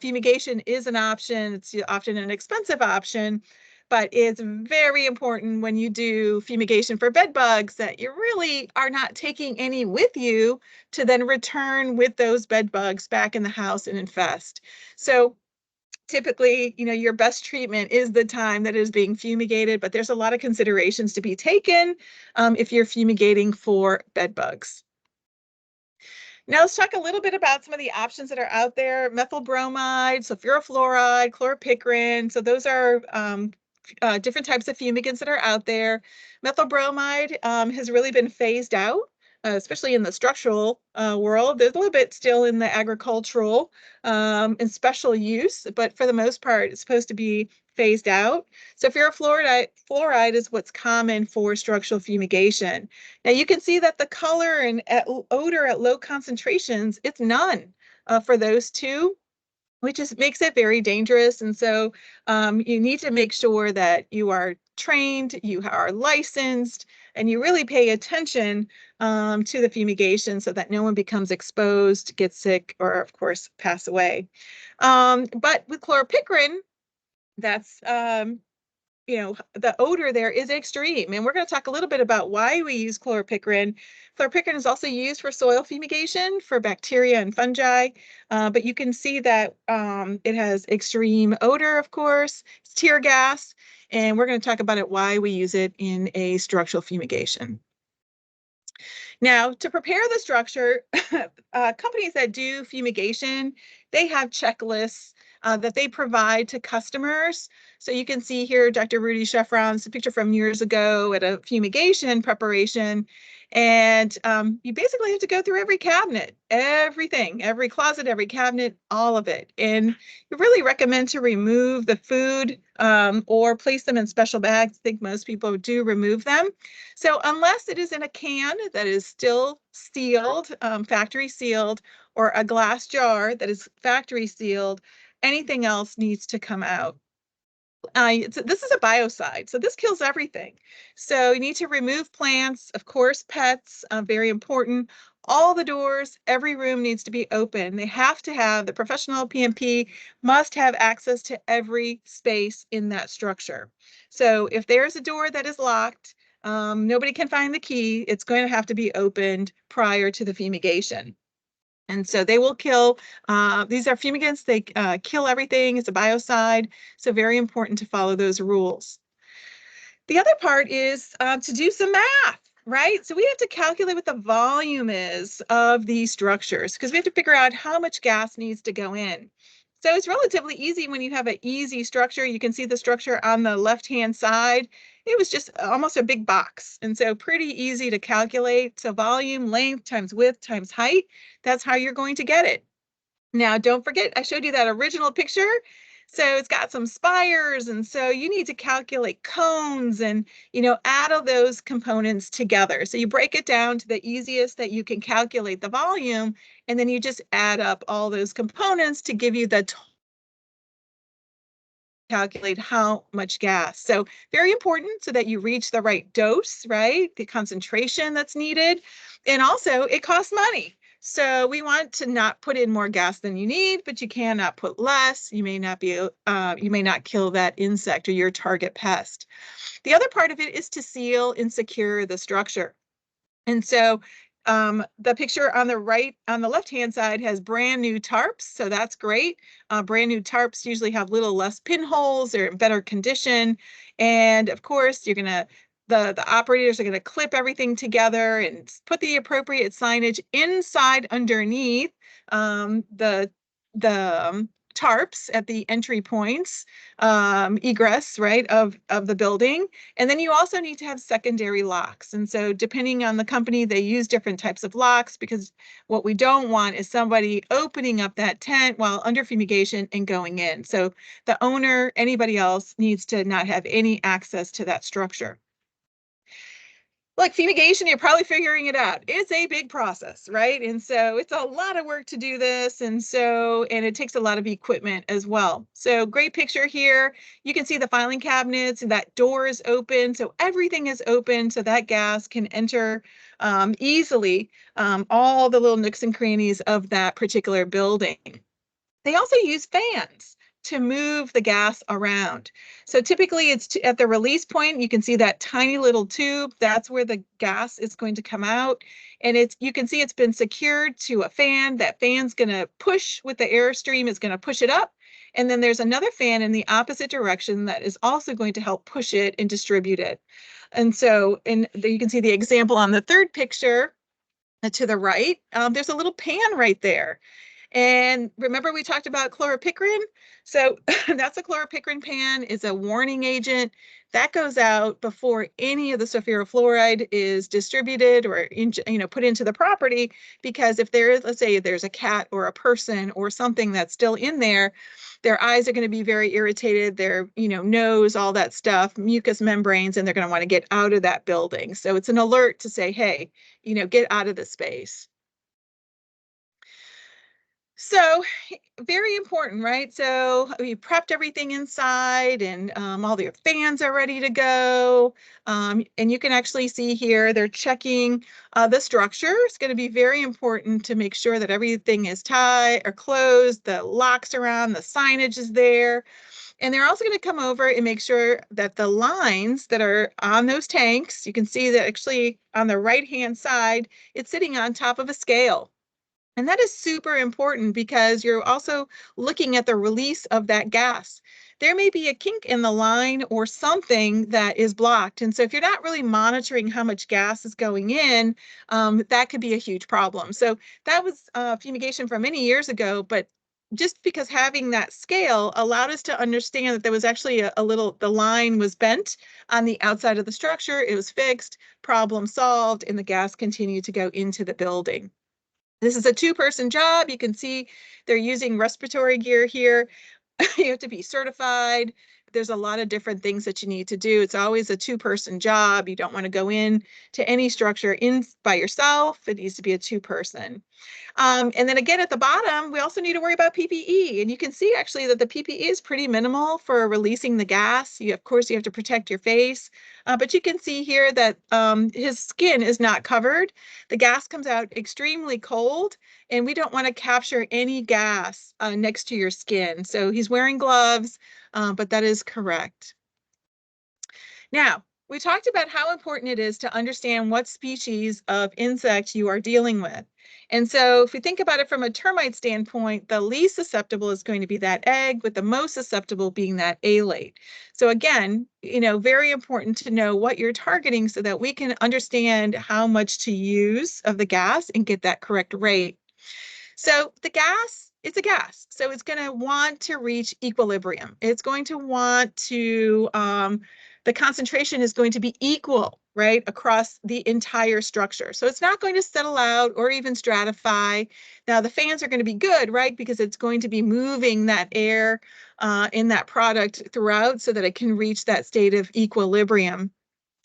Fumigation is an option. It's often an expensive option, but it's very important when you do fumigation for bed bugs that you really are not taking any with you to then return with those bed bugs back in the house and infest. So typically, your best treatment is the time that is being fumigated, but there's a lot of considerations to be taken if you're fumigating for bed bugs. Now let's talk a little bit about some of the options that are out there. Methyl bromide, sulfurofluoride, chloropicrin. So those are different types of fumigants that are out there. Methyl bromide has really been phased out, especially in the structural world. There's a little bit still in the agricultural and special use, but for the most part, it's supposed to be phased out. So fluoride is what's common for structural fumigation. Now you can see that the color and odor at low concentrations, it's none for those two, which makes it very dangerous. And so you need to make sure that you are trained, you are licensed, and you really pay attention to the fumigation so that no one becomes exposed, gets sick, or of course pass away. But with chloropicrin, that's the odor there is extreme. And we're going to talk a little bit about why we use chloropicrin. Chloropicrin is also used for soil fumigation for bacteria and fungi, but you can see that it has extreme odor, of course. It's tear gas, and we're going to talk about it, why we use it in a structural fumigation. Now, to prepare the structure, companies that do fumigation, they have checklists that they provide to customers. So you can see here, Dr. Rudy Sheffron's picture from years ago at a fumigation preparation. And you basically have to go through every cabinet, everything, every closet, every cabinet, all of it. And you really recommend to remove the food or place them in special bags. I think most people do remove them. So unless it is in a can that is still sealed, factory sealed, or a glass jar that is factory sealed, anything else needs to come out. This is a biocide, so this kills everything. So you need to remove plants, of course, pets, very important. All the doors, every room needs to be open. They have to have, the professional PMP must have access to every space in that structure. So if there's a door that is locked, nobody can find the key, it's going to have to be opened prior to the fumigation. And so they will kill, these are fumigants, they kill everything, it's a biocide, so very important to follow those rules. The other part is to do some math, right? So we have to calculate what the volume is of these structures because we have to figure out how much gas needs to go in. So it's relatively easy when you have an easy structure. You can see the structure on the left-hand side. It was just almost a big box. And so pretty easy to calculate. So volume, length times width times height, that's how you're going to get it. Now, don't forget, I showed you that original picture. So it's got some spires. And so you need to calculate cones and, add all those components together. So you break it down to the easiest that you can calculate the volume. And then you just add up all those components to give you the calculate how much gas. So very important so that you reach the right dose, right? The concentration that's needed. And also it costs money. So we want to not put in more gas than you need, but you cannot put less. You may not kill that insect or your target pest. The other part of it is to seal and secure the structure. And so the picture on the left-hand side has brand new tarps, so that's great. Brand new tarps usually have little less pinholes, they're in better condition. And of course, the operators are going to clip everything together and put the appropriate signage inside underneath the tarps at the entry points, egress, right, of the building. And then you also need to have secondary locks. And so depending on the company, they use different types of locks, because what we don't want is somebody opening up that tent while under fumigation and going in. So the owner, anybody else, needs to not have any access to that structure. Like fumigation, you're probably figuring it out. It's a big process, right? And so it's a lot of work to do this. And it takes a lot of equipment as well. So great picture here. You can see the filing cabinets, and that door is open. So everything is open so that gas can enter easily all the little nooks and crannies of that particular building. They also use fans to move the gas around. So typically it's at the release point, you can see that tiny little tube. That's where the gas is going to come out. And you can see it's been secured to a fan. That fan's going to push with the airstream, is going to push it up. And then there's another fan in the opposite direction that is also going to help push it and distribute it. And so, you can see the example on the third picture to the right. There's a little pan right there. And remember we talked about chloropicrin? So that's a chloropicrin pan, is a warning agent that goes out before any of the sulfurofluoride is distributed or put into the property, because if there is, let's say there's a cat or a person or something that's still in there, their eyes are going to be very irritated, their nose, all that stuff, mucous membranes, and they're going to want to get out of that building. So it's an alert to say, hey, get out of the space. So very important, right? So we prepped everything inside, and all the fans are ready to go. And you can actually see here, they're checking the structure. It's going to be very important to make sure that everything is tied or closed, the locks around, the signage is there. And they're also going to come over and make sure that the lines that are on those tanks, you can see that actually on the right-hand side, it's sitting on top of a scale. And that is super important, because you're also looking at the release of that gas. There may be a kink in the line or something that is blocked. And so if you're not really monitoring how much gas is going in, that could be a huge problem. So that was fumigation from many years ago, but just because having that scale allowed us to understand that there was actually the line was bent on the outside of the structure. It was fixed, problem solved, and the gas continued to go into the building. This is a two-person job. You can see they're using respiratory gear here. You have to be certified. There's a lot of different things that you need to do. It's always a two-person job. You don't want to go in to any structure by yourself. It needs to be a two-person. And then again, at the bottom, we also need to worry about PPE. And you can see actually that the PPE is pretty minimal for releasing the gas. Of course, you have to protect your face. But you can see here that his skin is not covered. The gas comes out extremely cold, and we don't want to capture any gas next to your skin. So he's wearing gloves, but that is correct. Now, we talked about how important it is to understand what species of insect you are dealing with. And so if we think about it from a termite standpoint, the least susceptible is going to be that egg, with the most susceptible being that alate. So again, very important to know what you're targeting so that we can understand how much to use of the gas and get that correct rate. So the gas, it's a gas. So it's going to want to reach equilibrium. It's going to want to, the concentration is going to be equal, right, across the entire structure. So it's not going to settle out or even stratify. Now the fans are going to be good, right, because it's going to be moving that air in that product throughout so that it can reach that state of equilibrium.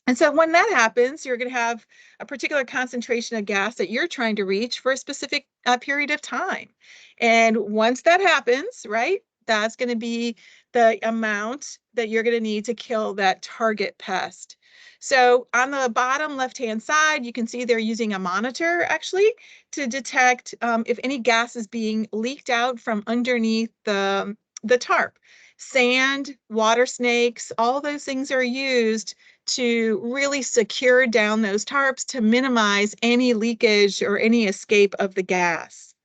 And so when that happens, you're going to have a particular concentration of gas that you're trying to reach for a specific period of time. And once that happens, right, that's going to be the amount that you're going to need to kill that target pest. So on the bottom left-hand side, you can see they're using a monitor actually to detect if any gas is being leaked out from underneath the tarp. Sand, water snakes, all those things are used to really secure down those tarps to minimize any leakage or any escape of the gas.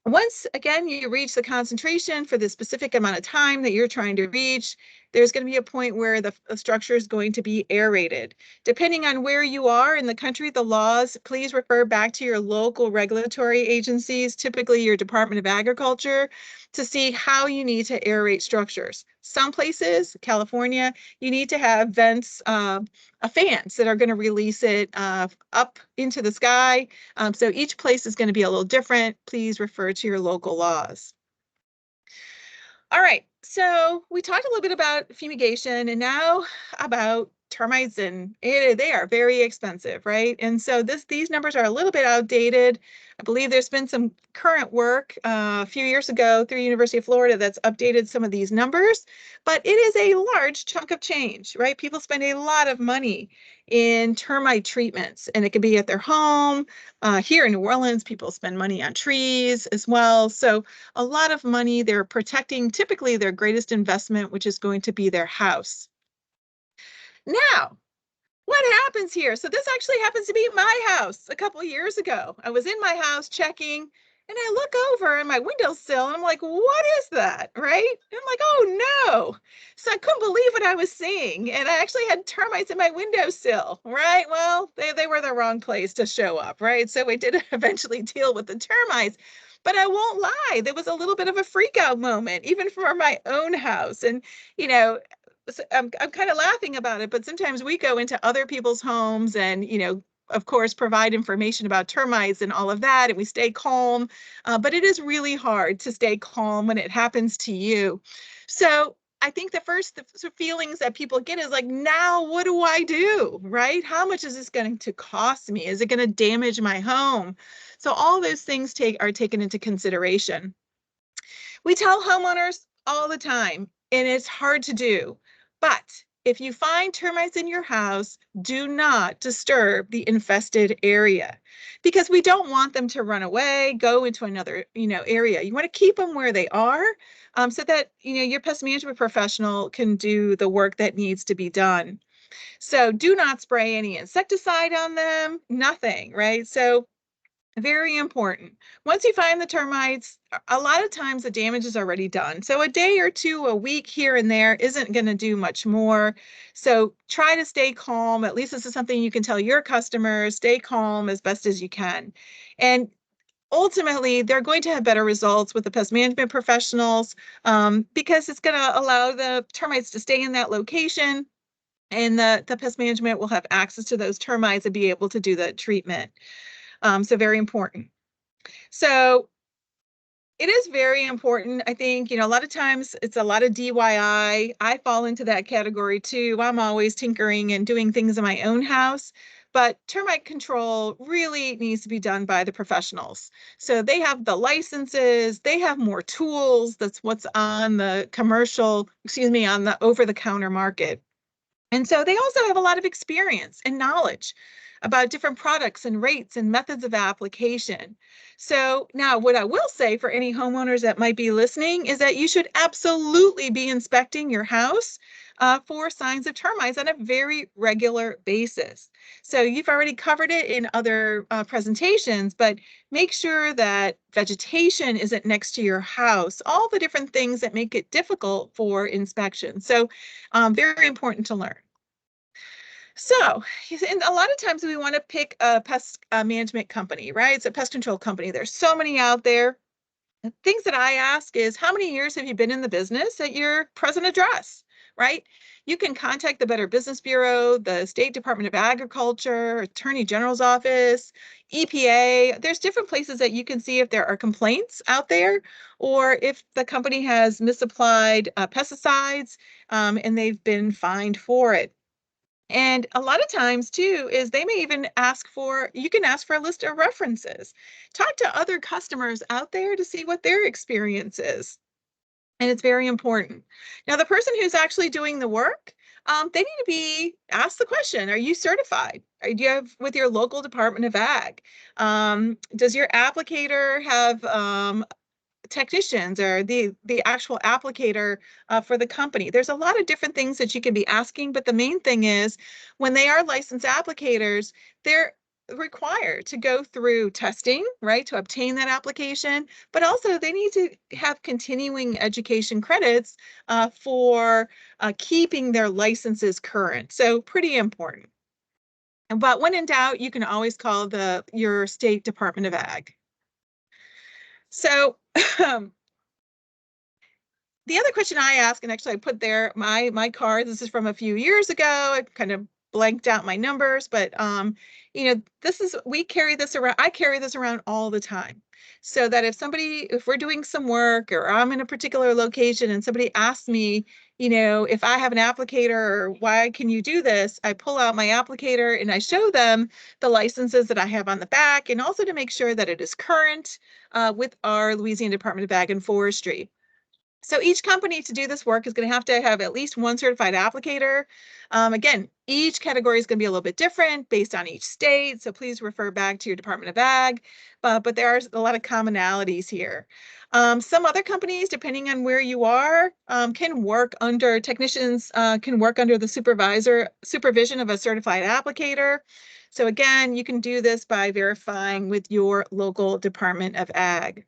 Once again, you reach the concentration for the specific amount of time that you're trying to reach, there's going to be a point where the structure is going to be aerated. Depending on where you are in the country, the laws, please refer back to your local regulatory agencies, typically your Department of Agriculture, to see how you need to aerate structures. Some places, California, you need to have vents, fans that are going to release it up into the sky. So each place is going to be a little different. Please refer to your local laws. All right, so we talked a little bit about fumigation and now about termites, and they are very expensive, right? And so these numbers are a little bit outdated. I believe there's been some current work a few years ago through University of Florida that's updated some of these numbers, but it is a large chunk of change, right? People spend a lot of money in termite treatments, and it could be at their home. Here in New Orleans, people spend money on trees as well. So a lot of money. They're protecting typically their greatest investment, which is going to be their house. Now, what happens here? So this actually happens to be my house a couple of years ago. I was in my house checking, and I look over in my windowsill and I'm like, what is that? Right? And I'm like, oh no. So I couldn't believe what I was seeing. And I actually had termites in my windowsill, right? Well, they were the wrong place to show up, right? So we did eventually deal with the termites. But I won't lie, there was a little bit of a freak out moment, even for my own house. And, you know, I'm kind of laughing about it, but sometimes we go into other people's homes and, of course, provide information about termites and all of that, and we stay calm. But it is really hard to stay calm when it happens to you. So I think the first feelings that people get is like, now what do I do, right? How much is this going to cost me? Is it going to damage my home? So all those things are taken into consideration. We tell homeowners all the time, and it's hard to do, but if you find termites in your house, do not disturb the infested area because we don't want them to run away, go into another, area. You want to keep them where they are, so that, your pest management professional can do the work that needs to be done. So do not spray any insecticide on them, nothing, right? So very important. Once you find the termites, a lot of times the damage is already done. So a day or two, a week here and there isn't going to do much more. So try to stay calm. At least this is something you can tell your customers. Stay calm as best as you can. And ultimately, they're going to have better results with the pest management professionals because it's going to allow the termites to stay in that location. And the pest management will have access to those termites and be able to do the treatment. So very important. So it is very important. I think, a lot of times it's a lot of DIY. I fall into that category too. I'm always tinkering and doing things in my own house, but termite control really needs to be done by the professionals. So they have the licenses, they have more tools. That's what's on the on the over-the-counter market. And so they also have a lot of experience and knowledge about different products and rates and methods of application. So now what I will say for any homeowners that might be listening is that you should absolutely be inspecting your house for signs of termites on a very regular basis. So you've already covered it in other presentations, but make sure that vegetation isn't next to your house, all the different things that make it difficult for inspection. So very important to learn. So, and a lot of times we want to pick a pest management company, right? It's a pest control company. There's so many out there. The things that I ask is, how many years have you been in the business at your present address, right? You can contact the Better Business Bureau, the State Department of Agriculture, Attorney General's office, EPA. There's different places that you can see if there are complaints out there or if the company has misapplied pesticides and they've been fined for it. And a lot of times too, is they may even you can ask for a list of references. Talk to other customers out there to see what their experience is. And it's very important. Now, the person who's actually doing the work, they need to be asked the question, are you certified? Do you have with your local Department of Ag? Does your applicator have technicians or the actual applicator for the company? There's a lot of different things that you can be asking, but the main thing is when they are licensed applicators, required to go through testing, right, to obtain that application, but also they need to have continuing education credits for keeping their licenses current. So pretty important. But when in doubt, you can always call your state Department of Ag. So the other question I ask, and actually I put there my card, this is from a few years ago. I kind of blanked out my numbers, but we carry this around. I carry this around all the time. So that if we're doing some work or I'm in a particular location and somebody asks me, if I have an applicator or why can you do this, I pull out my applicator and I show them the licenses that I have on the back, and also to make sure that it is current with our Louisiana Department of Ag and Forestry. So each company to do this work is going to have at least one certified applicator. Again, each category is going to be a little bit different based on each state. So please refer back to your Department of Ag, but there are a lot of commonalities here. Some other companies, depending on where you are, technicians can work under the supervision of a certified applicator. So again, you can do this by verifying with your local Department of Ag.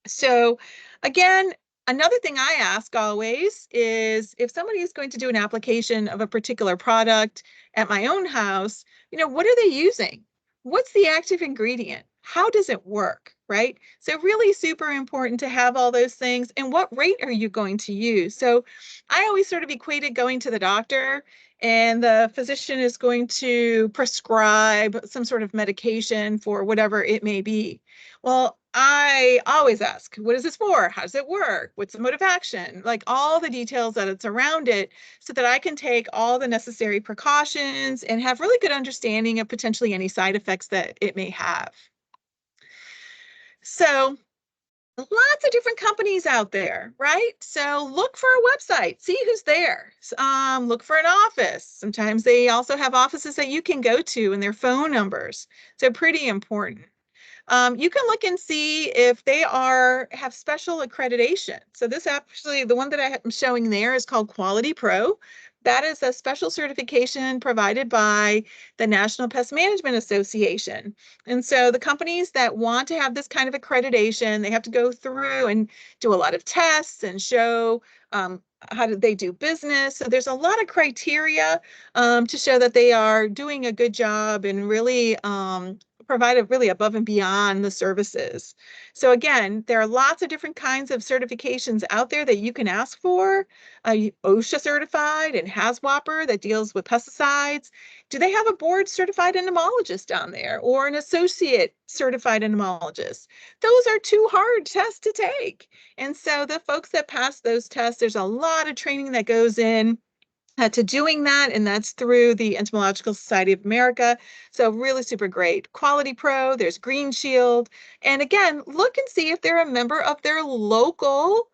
So again, another thing I ask always is if somebody is going to do an application of a particular product at my own house, what are they using? What's the active ingredient? How does it work, right? So really super important to have all those things. And what rate are you going to use? So I always sort of equated going to the doctor, and the physician is going to prescribe some sort of medication for whatever it may be. Well, I always ask, what is this for? How does it work? What's the mode of action? Like all the details that it's around it, so that I can take all the necessary precautions and have really good understanding of potentially any side effects that it may have. So lots of different companies out there, right? So look for a website, see who's there. Look for an office. Sometimes they also have offices that you can go to and their phone numbers. So pretty important. You can look and see if they have special accreditation. So this actually, the one that I am showing there is called Quality Pro. That is a special certification provided by the National Pest Management Association. And so the companies that want to have this kind of accreditation, they have to go through and do a lot of tests and show how do they do business. So there's a lot of criteria to show that they are doing a good job and really provided really above and beyond the services. So again, there are lots of different kinds of certifications out there that you can ask for. OSHA certified and HAZWOPER that deals with pesticides. Do they have a board certified entomologist down there or an associate certified entomologist? Those are too hard tests to take. And so the folks that pass those tests, there's a lot of training that goes in to doing that, and that's through the Entomological Society of America. So really super great. Quality Pro, there's Green Shield. And again, look and see if they're a member of their local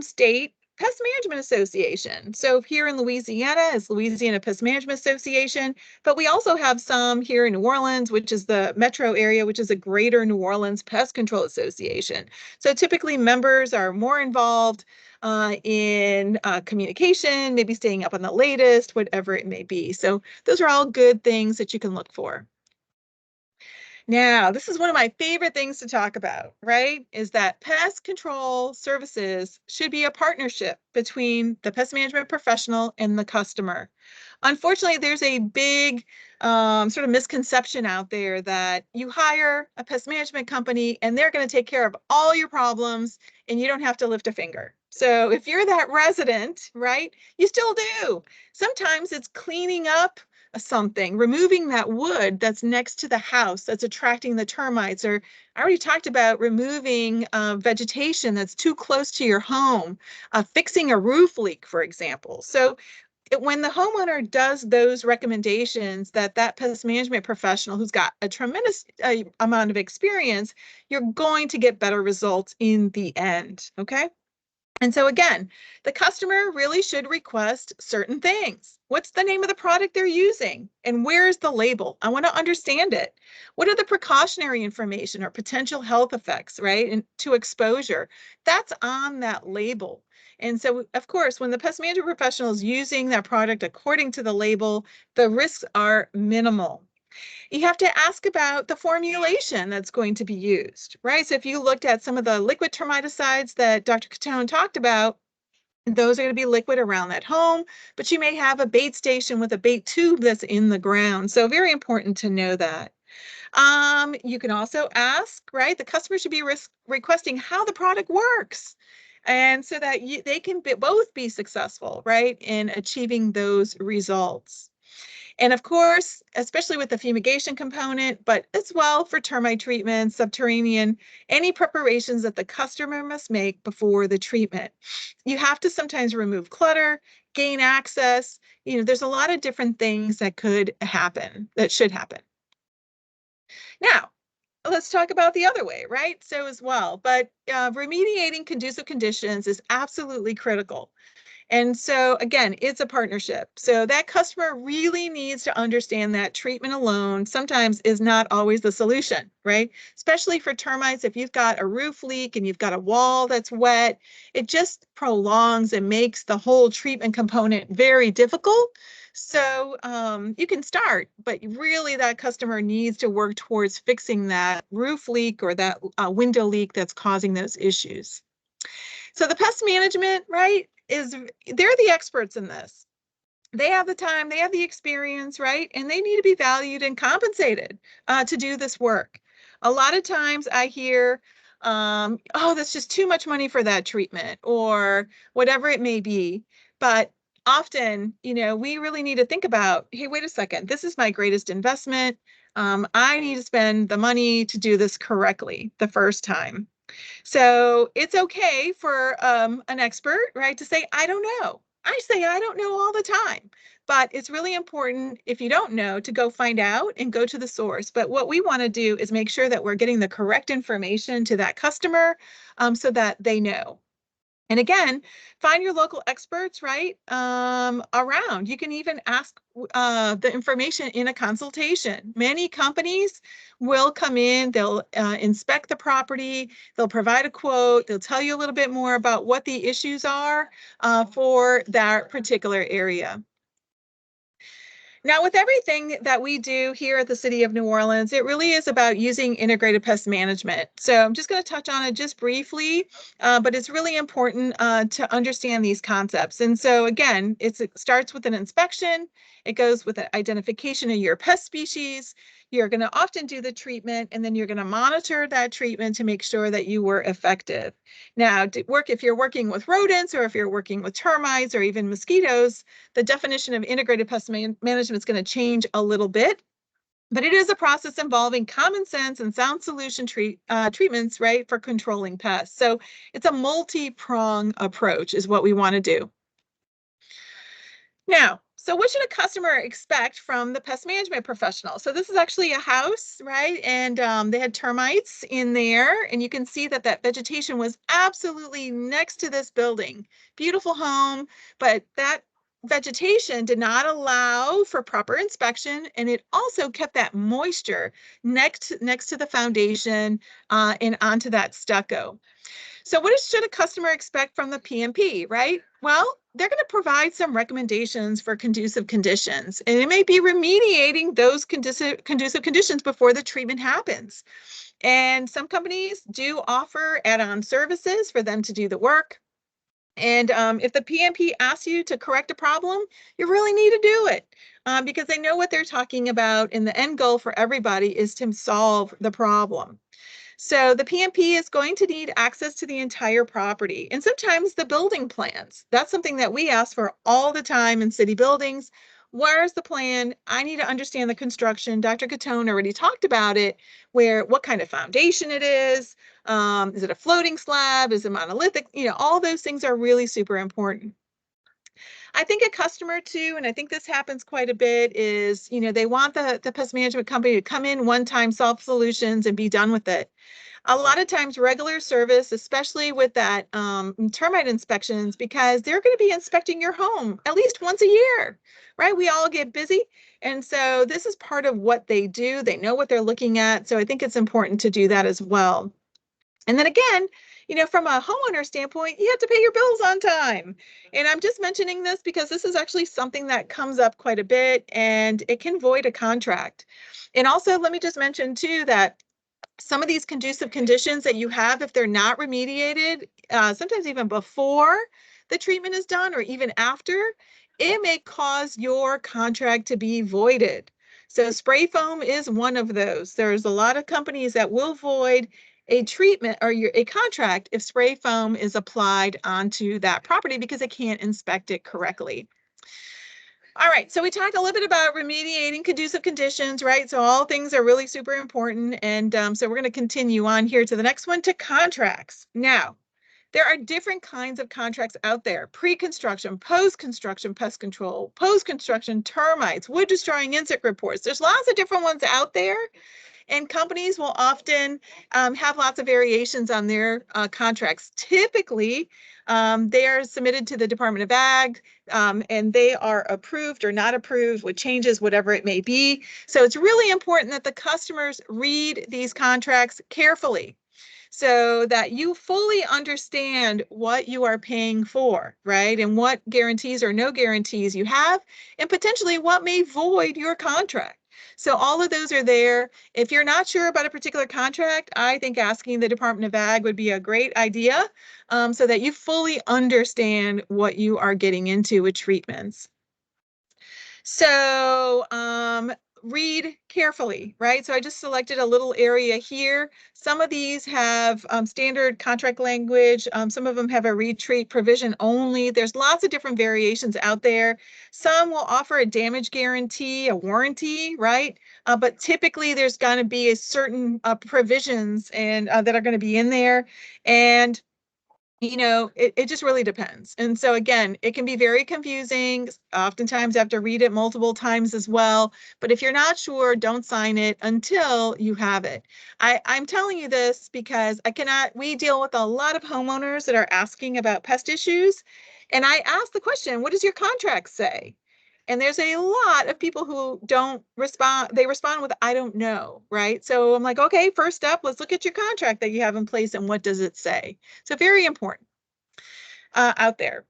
state Pest Management Association. So here in Louisiana is Louisiana Pest Management Association, but we also have some here in New Orleans, which is the metro area, which is a Greater New Orleans Pest Control Association. So typically members are more involved in communication, maybe staying up on the latest, whatever it may be. So those are all good things that you can look for. Now, this is one of my favorite things to talk about, right? Is that pest control services should be a partnership between the pest management professional and the customer. Unfortunately, there's a big sort of misconception out there that you hire a pest management company and they're going to take care of all your problems and you don't have to lift a finger. So if you're that resident, right, you still do. Sometimes it's cleaning up something, removing that wood that's next to the house that's attracting the termites, or I already talked about removing vegetation that's too close to your home, fixing a roof leak, for example. So when the homeowner does those recommendations, that pest management professional who's got a tremendous amount of experience, you're going to get better results in the end, okay? And so again, the customer really should request certain things. What's the name of the product they're using? And where's the label? I want to understand it. What are the precautionary information or potential health effects, right? And to exposure, that's on that label. And so, of course, when the pest management professional is using that product according to the label, the risks are minimal. You have to ask about the formulation that's going to be used, right? So if you looked at some of the liquid termiticides that Dr. Catone talked about, those are going to be liquid around that home, but you may have a bait station with a bait tube that's in the ground. So very important to know that. You can also ask, right? The customer should be requesting how the product works. And so that they can both be successful, right, in achieving those results. And of course, especially with the fumigation component, but as well for termite treatment, subterranean, any preparations that the customer must make before the treatment. You have to sometimes remove clutter, gain access. There's a lot of different things that could happen, that should happen. Now, let's talk about the other way, right? So as well, but remediating conducive conditions is absolutely critical. And so again, it's a partnership. So that customer really needs to understand that treatment alone sometimes is not always the solution, right? Especially for termites, if you've got a roof leak and you've got a wall that's wet, it just prolongs and makes the whole treatment component very difficult. So you can start, but really that customer needs to work towards fixing that roof leak or that window leak that's causing those issues. So the pest management, right, they're the experts in this. They have the time, they have the experience, right? And they need to be valued and compensated to do this work. A lot of times I hear, oh, that's just too much money for that treatment or whatever it may be. But often, we really need to think about, hey, wait a second, this is my greatest investment. I need to spend the money to do this correctly the first time. So it's okay for an expert, right, to say, I don't know. I say, I don't know all the time. But it's really important, if you don't know, to go find out and go to the source. But what we want to do is make sure that we're getting the correct information to that customer so that they know. And again, find your local experts, right, around. You can even ask the information in a consultation. Many companies will come in, they'll inspect the property, they'll provide a quote, they'll tell you a little bit more about what the issues are for that particular area. Now, with everything that we do here at the City of New Orleans, it really is about using integrated pest management. So I'm just going to touch on it just briefly, but it's really important to understand these concepts. And so again, it starts with an inspection. It goes with an identification of your pest species. You're going to often do the treatment, and then you're going to monitor that treatment to make sure that you were effective. Now, if you're working with rodents or if you're working with termites or even mosquitoes, the definition of integrated pest management is going to change a little bit, but it is a process involving common sense and sound solution treatments, right, for controlling pests. So it's a multi-prong approach is what we want to do. Now, so what should a customer expect from the pest management professional? So this is actually a house, right? And they had termites in there, and you can see that that vegetation was absolutely next to this building. Beautiful home, but that vegetation did not allow for proper inspection, and it also kept that moisture next to the foundation and onto that stucco. So what should a customer expect from the PMP, right? Well, they're going to provide some recommendations for conducive conditions, and it may be remediating those conducive conditions before the treatment happens. And some companies do offer add-on services for them to do the work. And if the PMP asks you to correct a problem, you really need to do it because they know what they're talking about. And the end goal for everybody is to solve the problem. So the PMP is going to need access to the entire property and sometimes the building plans. That's something that we ask for all the time in city buildings. Where's the plan? I need to understand the construction. Dr. Catone already talked about it, what kind of foundation it is. Is it a floating slab? Is it monolithic? All those things are really super important. I think a customer too, and I think this happens quite a bit, is, they want the pest management company to come in one time, solve solutions and be done with it. A lot of times regular service, especially with that termite inspections, because they're going to be inspecting your home at least once a year, right? We all get busy. And so this is part of what they do. They know what they're looking at. So I think it's important to do that as well. And then again, from a homeowner standpoint, you have to pay your bills on time. And I'm just mentioning this because this is actually something that comes up quite a bit, and it can void a contract. And also, let me just mention too that some of these conducive conditions that you have, if they're not remediated, sometimes even before the treatment is done or even after, it may cause your contract to be voided. So spray foam is one of those. There's a lot of companies that will void a treatment or a contract if spray foam is applied onto that property because it can't inspect it correctly. All right, so we talked a little bit about remediating conducive conditions, right? So all things are really super important. And so we're going to continue on here to the next one, to contracts. Now, there are different kinds of contracts out there: pre-construction, post-construction pest control, post-construction termites, wood destroying insect reports. There's lots of different ones out there. And companies will often have lots of variations on their contracts. Typically, they are submitted to the Department of Ag, and they are approved or not approved with changes, whatever it may be. So it's really important that the customers read these contracts carefully so that you fully understand what you are paying for, right? And what guarantees or no guarantees you have, and potentially what may void your contract. So all of those are there. If you're not sure about a particular contract, I think asking the Department of Ag would be a great idea, so that you fully understand what you are getting into with treatments. So read carefully, right? So I just selected a little area here. Some of these have standard contract language. Some of them have a retreat provision only. There's lots of different variations out there. Some will offer a damage guarantee, a warranty, right? But typically there's going to be a certain provisions and that are going to be in there. And it just really depends. And so again, it can be very confusing. Oftentimes you have to read it multiple times as well. But if you're not sure, don't sign it until you have it. I'm telling you this because we deal with a lot of homeowners that are asking about pest issues. And I ask the question, what does your contract say? And there's a lot of people who don't respond. They respond with, I don't know, right? So I'm like, okay, first up, let's look at your contract that you have in place and what does it say? So very important out there.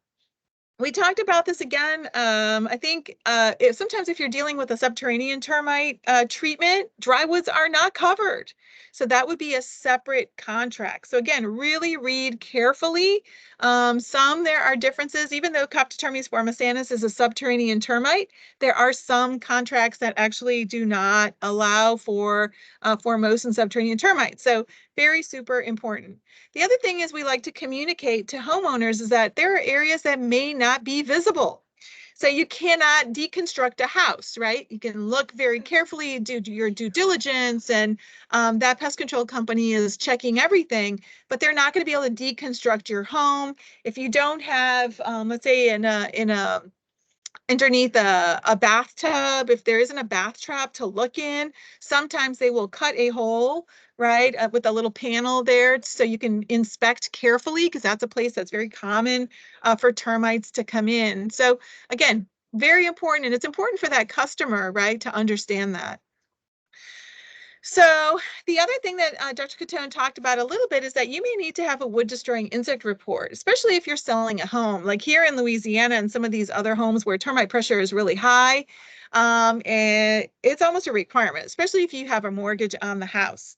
We talked about this again. I think sometimes if you're dealing with a subterranean termite treatment, drywoods are not covered. So that would be a separate contract. So again, really read carefully. There are differences. Even though Coptotermes formisanus is a subterranean termite, there are some contracts that actually do not allow for Formosan subterranean termites. So very super important. The other thing is we like to communicate to homeowners is that there are areas that may not be visible. So you cannot deconstruct a house, right? You can look very carefully, do your due diligence, and that pest control company is checking everything, but they're not going to be able to deconstruct your home. If you don't have, let's say underneath a bathtub, if there isn't a bath trap to look in, sometimes they will cut a hole, right, with a little panel there so you can inspect carefully, because that's a place that's very common for termites to come in. So again, very important, and it's important for that customer, right, to understand that. So the other thing that Dr. Catone talked about a little bit is that you may need to have a wood destroying insect report, especially if you're selling a home. Like here in Louisiana and some of these other homes where termite pressure is really high, and it's almost a requirement, especially if you have a mortgage on the house.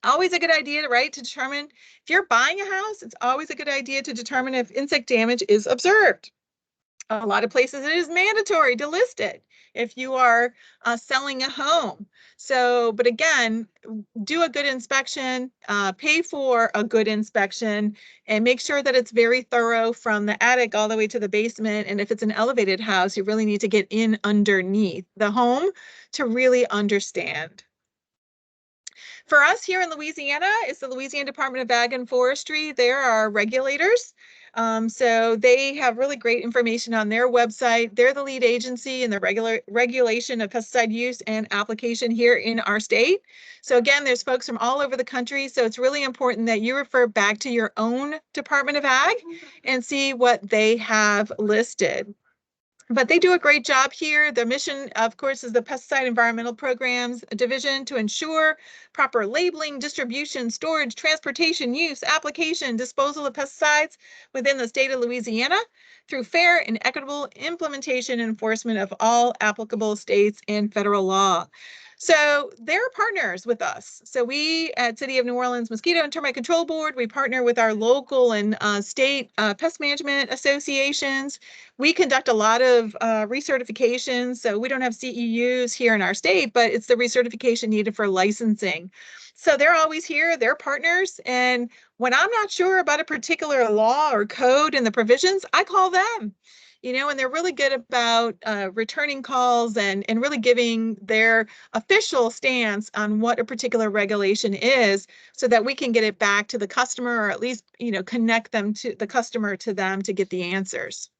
Always a good idea, right, to determine if you're buying a house, it's always a good idea to determine if insect damage is observed. A lot of places it is mandatory to list it if you are selling a home. So, but again, do a good inspection, pay for a good inspection, and make sure that it's very thorough from the attic all the way to the basement. And if it's an elevated house, you really need to get in underneath the home to really understand. For us here in Louisiana, it's the Louisiana Department of Ag and Forestry. There are regulators. So they have really great information on their website. They're the lead agency in the regulation of pesticide use and application here in our state. So again, there's folks from all over the country. So it's really important that you refer back to your own Department of Ag and see what they have listed. But they do a great job here. The mission, of course, is the Pesticide Environmental Programs Division to ensure proper labeling, distribution, storage, transportation, use, application, disposal of pesticides within the state of Louisiana through fair and equitable implementation and enforcement of all applicable states and federal law. So they're partners with us. So we at City of New Orleans Mosquito and Termite Control Board, we partner with our local and state pest management associations. We conduct a lot of recertifications. So we don't have CEUs here in our state, but it's the recertification needed for licensing. So they're always here, they're partners. And when I'm not sure about a particular law or code and the provisions, I call them. And they're really good about returning calls and really giving their official stance on what a particular regulation is so that we can get it back to the customer, or at least, connect them to the customer to them to get the answers.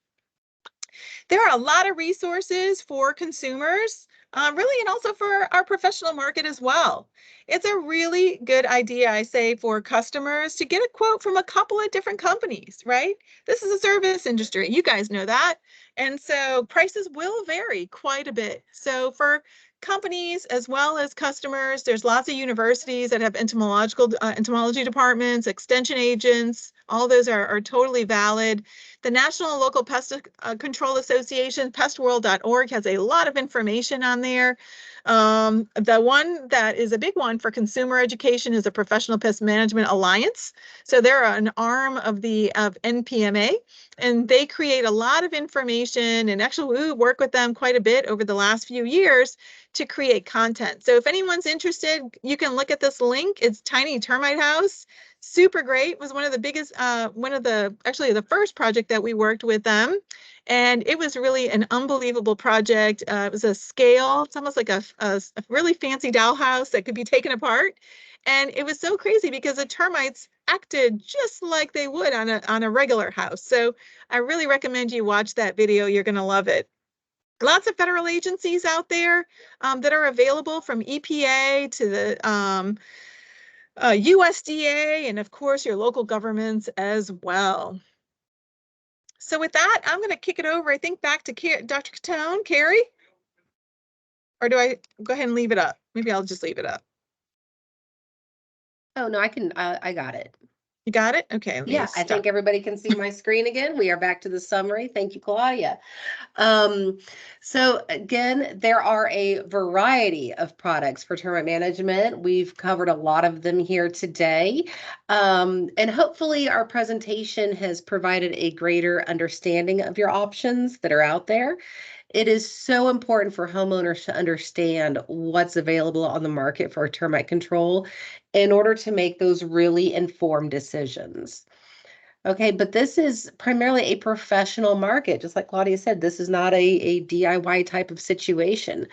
There are a lot of resources for consumers, really, and also for our professional market as well. It's a really good idea, I say, for customers to get a quote from a couple of different companies, right? This is a service industry. You guys know that. And so prices will vary quite a bit. So for companies as well as customers, there's lots of universities that have entomology departments, extension agents. All those are totally valid. The National and Local Pest Control Association, pestworld.org, has a lot of information on there. The one that is a big one for consumer education is the Professional Pest Management Alliance. So they're an arm of NPMA, and they create a lot of information, and actually we work with them quite a bit over the last few years to create content. So if anyone's interested, you can look at this link. It's Tiny Termite House. Super great. It was one of the biggest, actually the first project that we worked with them. And it was really an unbelievable project. It was a scale. It's almost like a really fancy dollhouse that could be taken apart. And it was so crazy because the termites acted just like they would on a regular house. So I really recommend you watch that video. You're going to love it. Lots of federal agencies out there that are available, from EPA to the USDA, and of course your local governments as well. So with that, I'm going to kick it over, I think, back to Dr. Catone. Carrie? Or do I go ahead and leave it up? Maybe I'll just leave it up. Oh, no, I got it. You got it? Okay. Yeah, I think everybody can see my screen again. We are back to the summary. Thank you, Claudia. So again, there are a variety of products for termite management. We've covered a lot of them here today. And hopefully our presentation has provided a greater understanding of your options that are out there. It is so important for homeowners to understand what's available on the market for termite control in order to make those really informed decisions. Okay, but this is primarily a professional market. Just like Claudia said, this is not a DIY type of situation.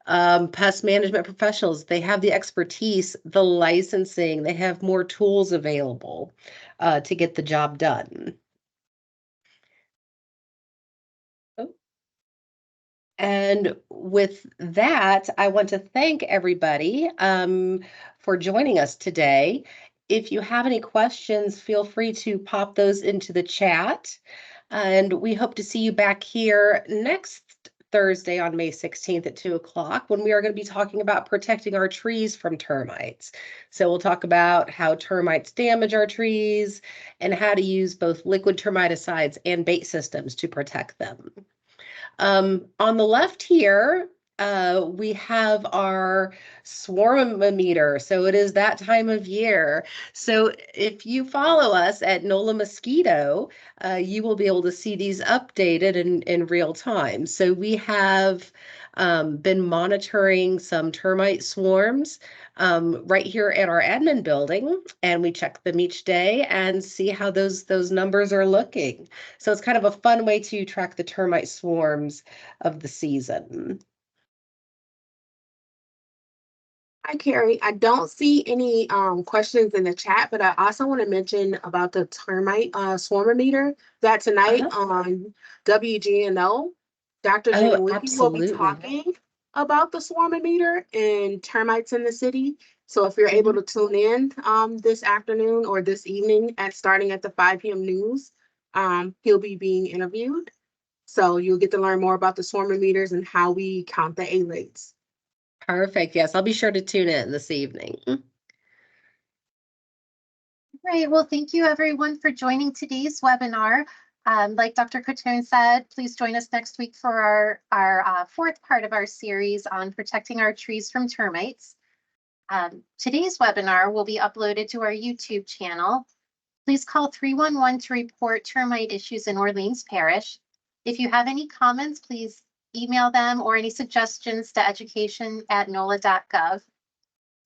Pest management professionals, they have the expertise, the licensing, they have more tools available to get the job done. And with that, I want to thank everybody for joining us today. If you have any questions, feel free to pop those into the chat. And we hope to see you back here next Thursday on May 16th at 2 o'clock, when we are going to be talking about protecting our trees from termites. So we'll talk about how termites damage our trees and how to use both liquid termiticides and bait systems to protect them. On the left here, we have our swarmometer. So it is that time of year. So if you follow us at NOLA Mosquito, you will be able to see these updated in real time. So we have been monitoring some termite swarms right here at our admin building, and we check them each day and see how those numbers are looking. So it's kind of a fun way to track the termite swarms of the season. Hi, Carrie. I don't see any questions in the chat, but I also want to mention about the termite swarmometer that tonight on WGNO, Dr. Jenna Wiki will be talking about the swarmometer and termites in the city. So if you're able to tune in this afternoon or this evening starting at the 5 p.m. news, he'll be being interviewed. So you'll get to learn more about the swarmer meters and how we count the A-rates. Perfect. Yes, I'll be sure to tune in this evening. Great. Well, thank you everyone for joining today's webinar. Like Dr. Cotone said, please join us next week for our fourth part of our series on protecting our trees from termites. Today's webinar will be uploaded to our YouTube channel. Please call 311 to report termite issues in Orleans Parish. If you have any comments, please email them or any suggestions to education@nola.gov.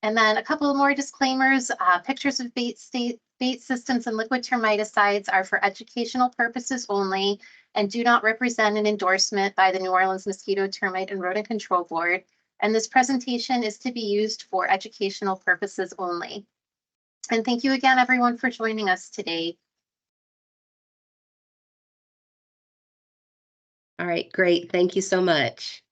And then a couple of more disclaimers. Pictures of bait systems and liquid termiticides are for educational purposes only and do not represent an endorsement by the New Orleans Mosquito, Termite, and Rodent Control Board. And this presentation is to be used for educational purposes only. And thank you again, everyone, for joining us today. All right, great. Thank you so much.